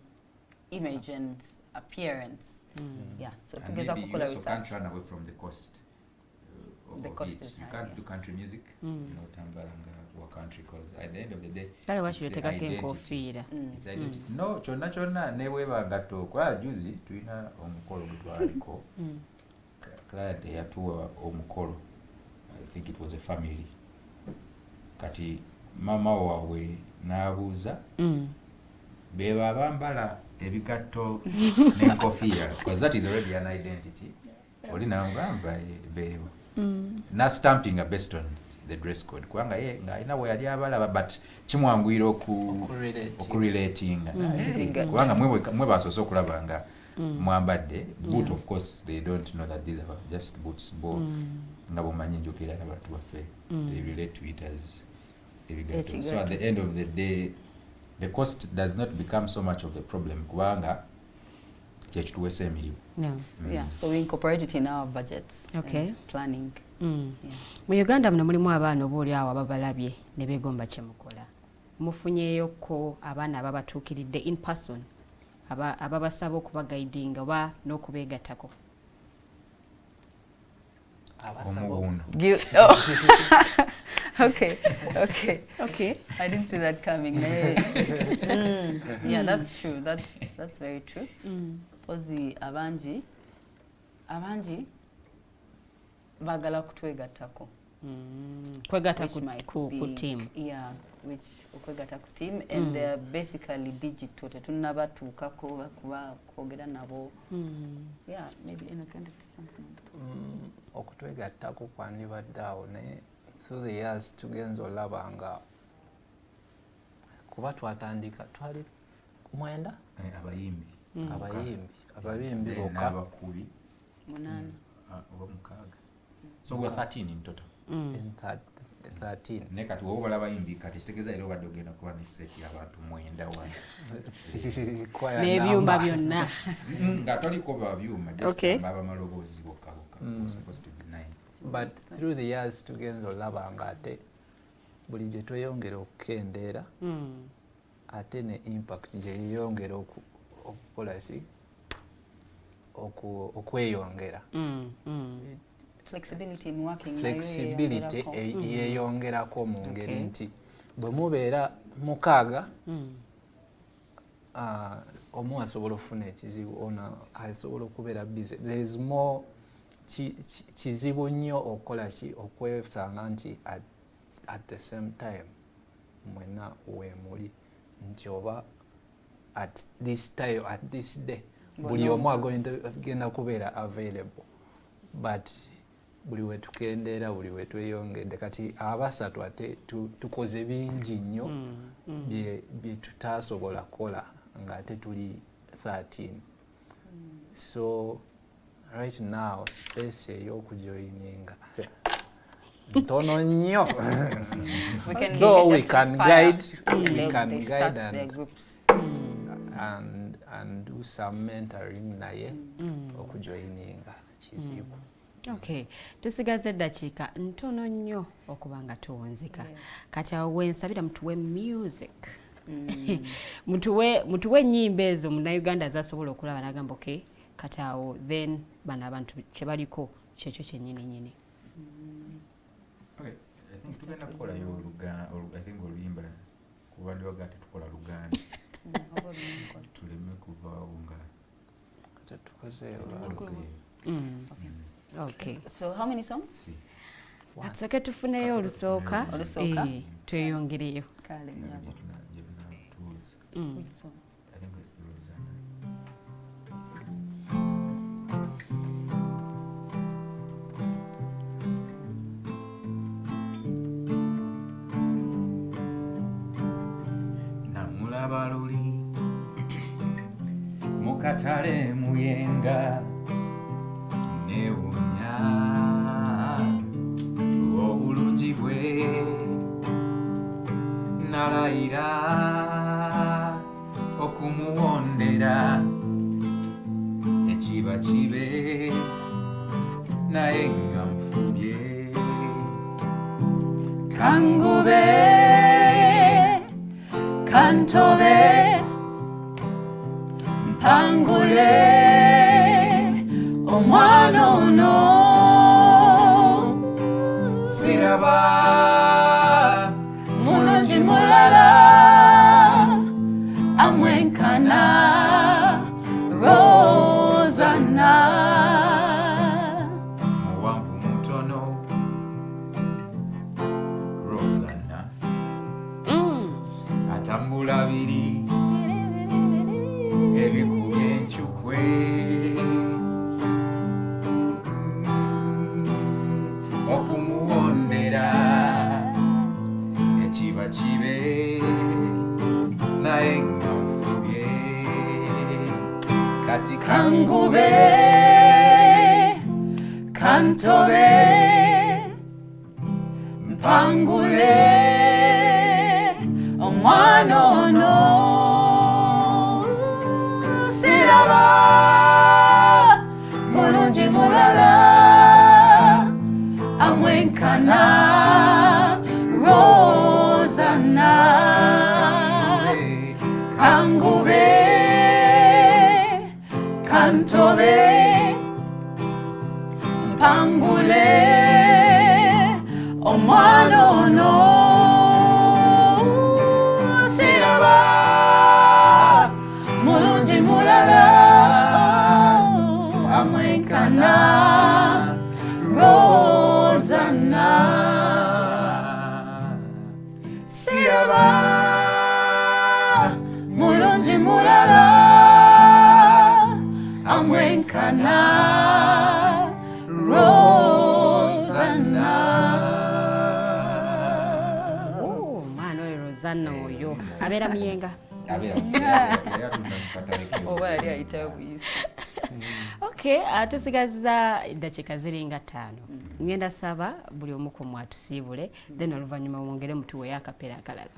image and appearance yeah so tugeza kukola research can't run away from the cost the cost is you can't do country music tambalanga wa country because at the end of the day kale washiteka kenkofiira no chonna nebweba gato kwa juzi tuina omukolo gutwaliko client yatuwa omukolo I think it was a family kati mama wawe nabuuza beba bambala ebigatto n'enkofiira because that is already an identity olina ngamba bebo na stamping a based on the dress code kubanga ye nga ina we yali abalaba but kimwangwira okurelating kubanga mwe basoose okulaba nga mwambadde boot of course they don't know that these are just boots bo nga bomanyi njogera abantu baffe they relate to it as ebigatto so at the end of the day the cost does not become so much of the problem kubanga kyekituweesa emirimu yeah so we incorporate it in our budgets okay planning mu Uganda muno mulimu abaana obooli awo ababalabye ne beegomba kyemukola mufunyeeyoko abaana ababatuukiridde in person ababasaba okubaguidinga oba n'okubeegattako omuwundo okay I didn't see that coming yeah that's true that's very true pozi abanji bagala kutwegattako kwegatta ku team yeah which okwegatta ku team and they're basically digital tetunabatuukako kuba kwogera nabo yeah maybe Enoch can do something okutwegattako kwandibaddeawo naye through the years tugenza olaba nga kuba twatandika twali kumwenda abayimbi bokka abakubi 8 oba 6 so we are 13 in total in 13 ne kati wowe olaba abayimbi kati kitegeeza era obadde ogenda kuba ne seti y'abantu 9 n'ebyuma byonna nga toliko babyuma just abamaloboozi bokka supposed to be 9 but through the years tugenza olaba nga ate buli gye tweyongera okukendeera ate ne impact gye yeyongera okukola ki okweyongera flexibility in working flexibility yeyongerako mu ngeri nti bwe mubeera 6 omu asobola okufuna ekizibu ono asobola okubeera busy. There is more kizibu nnyo okukola ki okwesanga nti at the same time mwena weemuli nti oba at this time at this day buli omu agenda kubeera available, but buli wetukendeera buli wetweyongedde kati abasatu ate tukoze bingi nnyo bye tutasobola kukola nga ate tuli 13. So right now space ey'okujoyininga ntono nnyo. Though we can guide and do some mentoring naye okujoyininga kizibu. Okay, tusigaze eddakiika ntono nnyo okuba nga tuwunzika. Kati awo wensabira mutuwe music. mutuwe ennyimba ezo Munnayuganda zasobola okulaba n'agamba okay, kati awo then bano abantu kye baliko kyekyo kyennyini. Okay, I think tugenda kukolayo oluyimba kuba ndibaga tetukola Luganda. Tuleme kuvaawo nga tetukozeeyo. Okay. So how many songs? Atsoke tufuneyo olusooka tweyongereyo. Kale nyabo. Which song? I think it's Rosanna. Namulaba luli mukatale muyenga newunya obulungi bwe nalayira okumuwondera ekiba kibe naye nga nfubye Kangube kantobe mpangule omwana ono siraba mulungi mulala amwenkana Rosanna muwanvu mutono Rosanna atambula biri ebikubye enkyukwe okumuwondera ekiba kibe naye nga nfubye kati Kangube kantobe mpangule omwana ono siraba mulungi mulala amwenkana Rosanna Kangube kantobe mpangule omwana ono siraba mulungi mulala amwenkana Rosanna siraba mulungi mulala amwenkana Rosanna. Oh, mwana oyo Rosanna oyo abeera muyenga. Oba yali ayitayo buyisi. Okay, tusigazza eddakiika ziringa 5. Ngenda saba buli omu ku mwe atusiibule then oluvannyuma mwongere mutuweeyo akapeera akalala.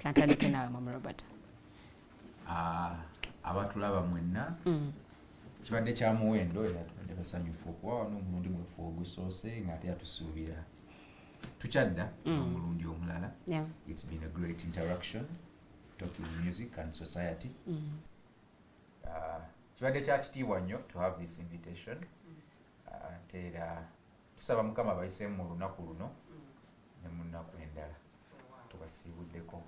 Kantandike naawe Mama Robert. Abatulaba mwenna kibadde kya muwendo era tubadde basanyufu okuba wano omulundi gwaffe ogusoose ng'ate atusuubira tukyadda omulundi omulala. It's been a great interaction talking music and society. Kibadde kya kitiibwa nnyo to have this invitation. Ate era tusaba Mukama bayiseemu mu lunaku luno ne mu nnaku endala tubasiibuddeko.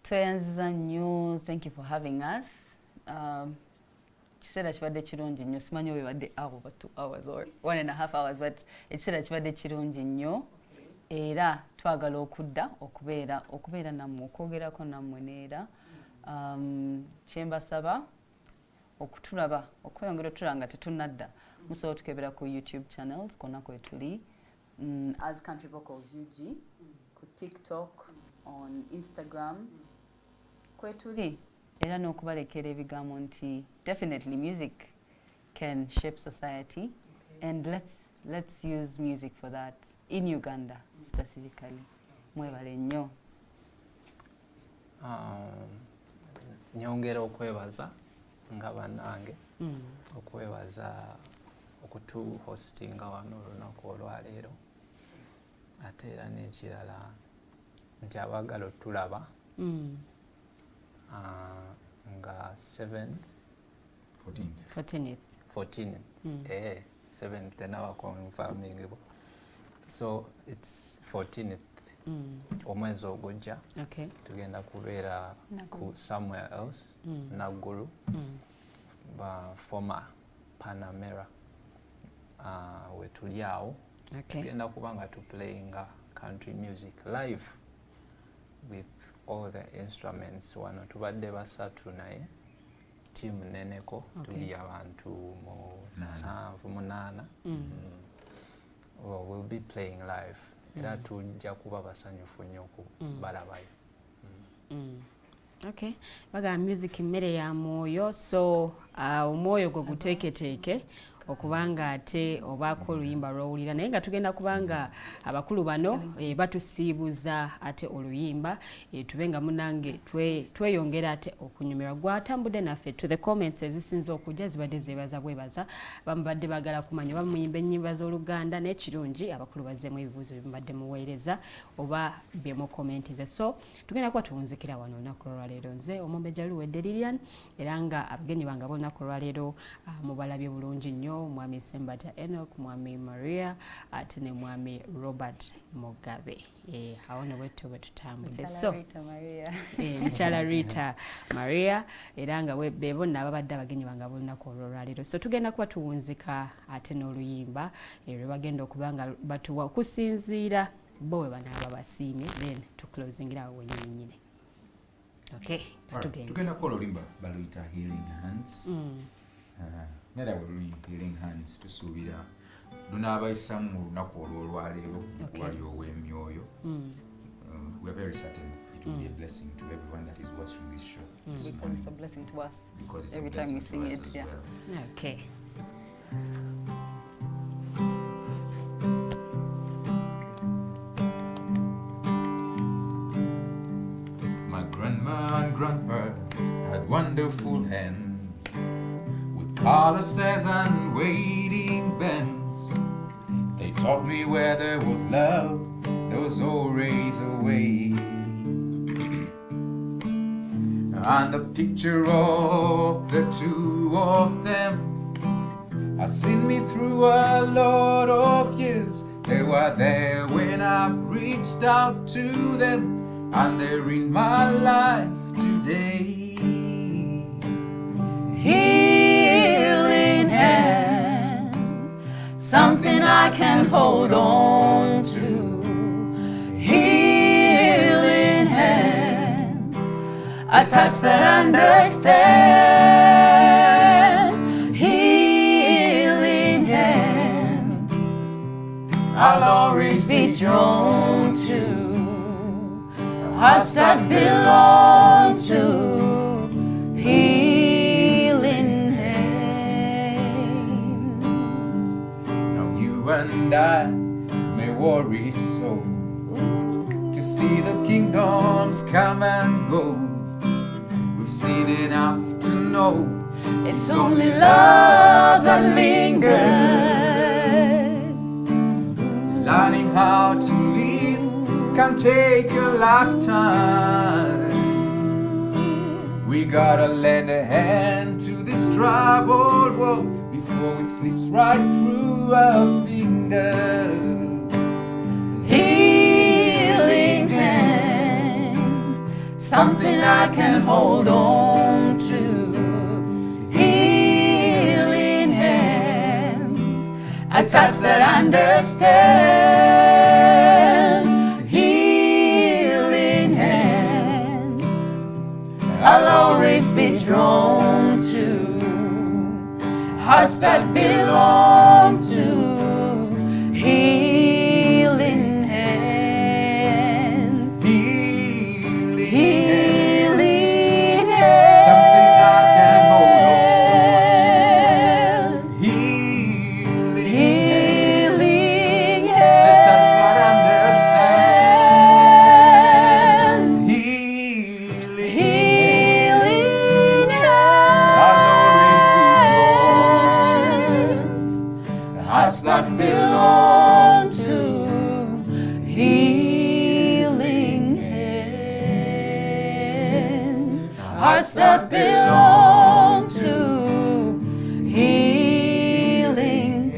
tweyanziza nnyo. Thank you for having us. Kiseera kibadde kirungi nnyo. Simanyi oba ebadde over 2 hours or 1.5 hours, but ekiseera kibadde kirungi nnyo. Era twagala okudda okubeera nammwe, okwogerako nammwe neera. Kyembasaba okutulaba, okweyongera otulaba nga tetunnadda. Musobola otukebera ku YouTube channels konna kwe tuli. As Country Vocals UG, ku TikTok, on Instagram, kwe tuli. Era n'okubalekera ebigambo nti definitely music can shape society, and let's use music for that in Uganda specifically. Mwebale nnyo. Nyongera okwebaza nga bannange, okwebaza okutu hostinga wano olunaku olwaleero, ate era n'ekirala nti abaagala otulaba nga 14th 7th tenawa confirming, so it's 14th omwezi ogujja. Tugenda kubeera ku somewhere else, Naggulu, ba former Panamera, wetuli awo. Tugenda kuba nga playing country music live with all the instruments. Wano tubadde basatu naye team neneko, tuli abantu munana. We'll be playing live. Era tujja kuba basanyufu nnyo okubalabayo. Okay, baga music mmere ya mwoyo, so omwoyo gwo guteeketeeke okubanga ate obaako oluyimba lw'owulira, naye nga tugenda kubanga abakulu bano batusiibuza ate oluyimba, tube nga munange tweyongera ate okunyumirwa. Gwatambudde naffe to the comments ezisinza okujja zibadde zeebaza bwebaza, bamu badde bagala kumanya oba muyimba ennyimba z'Oluganda, n'ekirungi abakulu bazzeemu ebibuuzo bye mubadde muweereza oba bye mukomentize. So tugenda kuba tuwunzikira wano olunaku olwaleero. Nze Omumbejja Luwedde Lilian, era nga abagenyi bange ab'olunaku olwaleero mubalabye bulungi nnyo. Mwami Ssembatya Enoch, Mwami Maria, ate ne Mwami Robert Mugabe. Awo ne bwetyo bwe tutambudde. So Mukyala Rita Maria, era nga be bonna ababadde abagenyi bange ab'olunaku olwaleero. So tugenda kuba tuwunzika ate n'oluyimba lwe bagenda okuba nga batuwa okusinziira bo bwe banaaba basiimye, then tuclosingira awo wennyini. Okay, tugenda kukola oluyimba baluyita Healing Hands. Nera we Healing Hands tusuubira lunaabayisamu mu lunaku olwaleero wali ow'emyoyo. We are very certain it will be a blessing to everyone that is watching this show. Because it's a blessing to us. Because it's every a blessing time we sing it, well. Okay. My grandma and grandpa had wonderful hands, calluses and waiting bends. They taught me where there was love, there was always a way. And the picture of the two of them has seen me through a lot of years. They were there when I reached out to them, and they're in my life today. Healing hands, something I can hold on to. Healing hands, a touch that understands. Healing hands, I'll always be drawn to. Hearts that belong to. And I may worry so to see the kingdoms come and go. We've seen enough to know it's only love that lingers. Learning how to live can take a lifetime. We gotta lend a hand to this troubled world before it slips right through our fingers. Healing hands, something I can hold on to. Healing hands, a touch that understands. Healing hands, I'll always be drawn to. Hearts that belong to. Healing hands, healing hands, something I can hold on to. Healing hands, the touch that understands. Healing hands, I'll always be drawn to. Hearts that belong to. Healing hands, hearts that belong to. Healing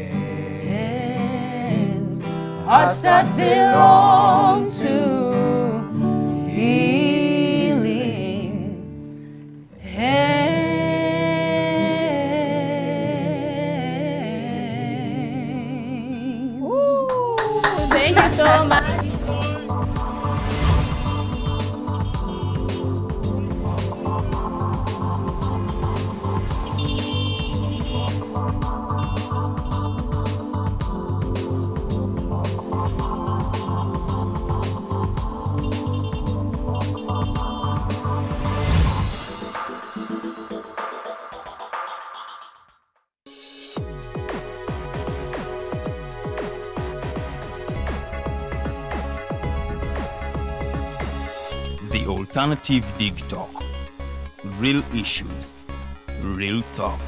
hands, hearts that belong to. Healing hands. Ooh, thank you so much. The Alternative Dig Talk. Real issues, real talk.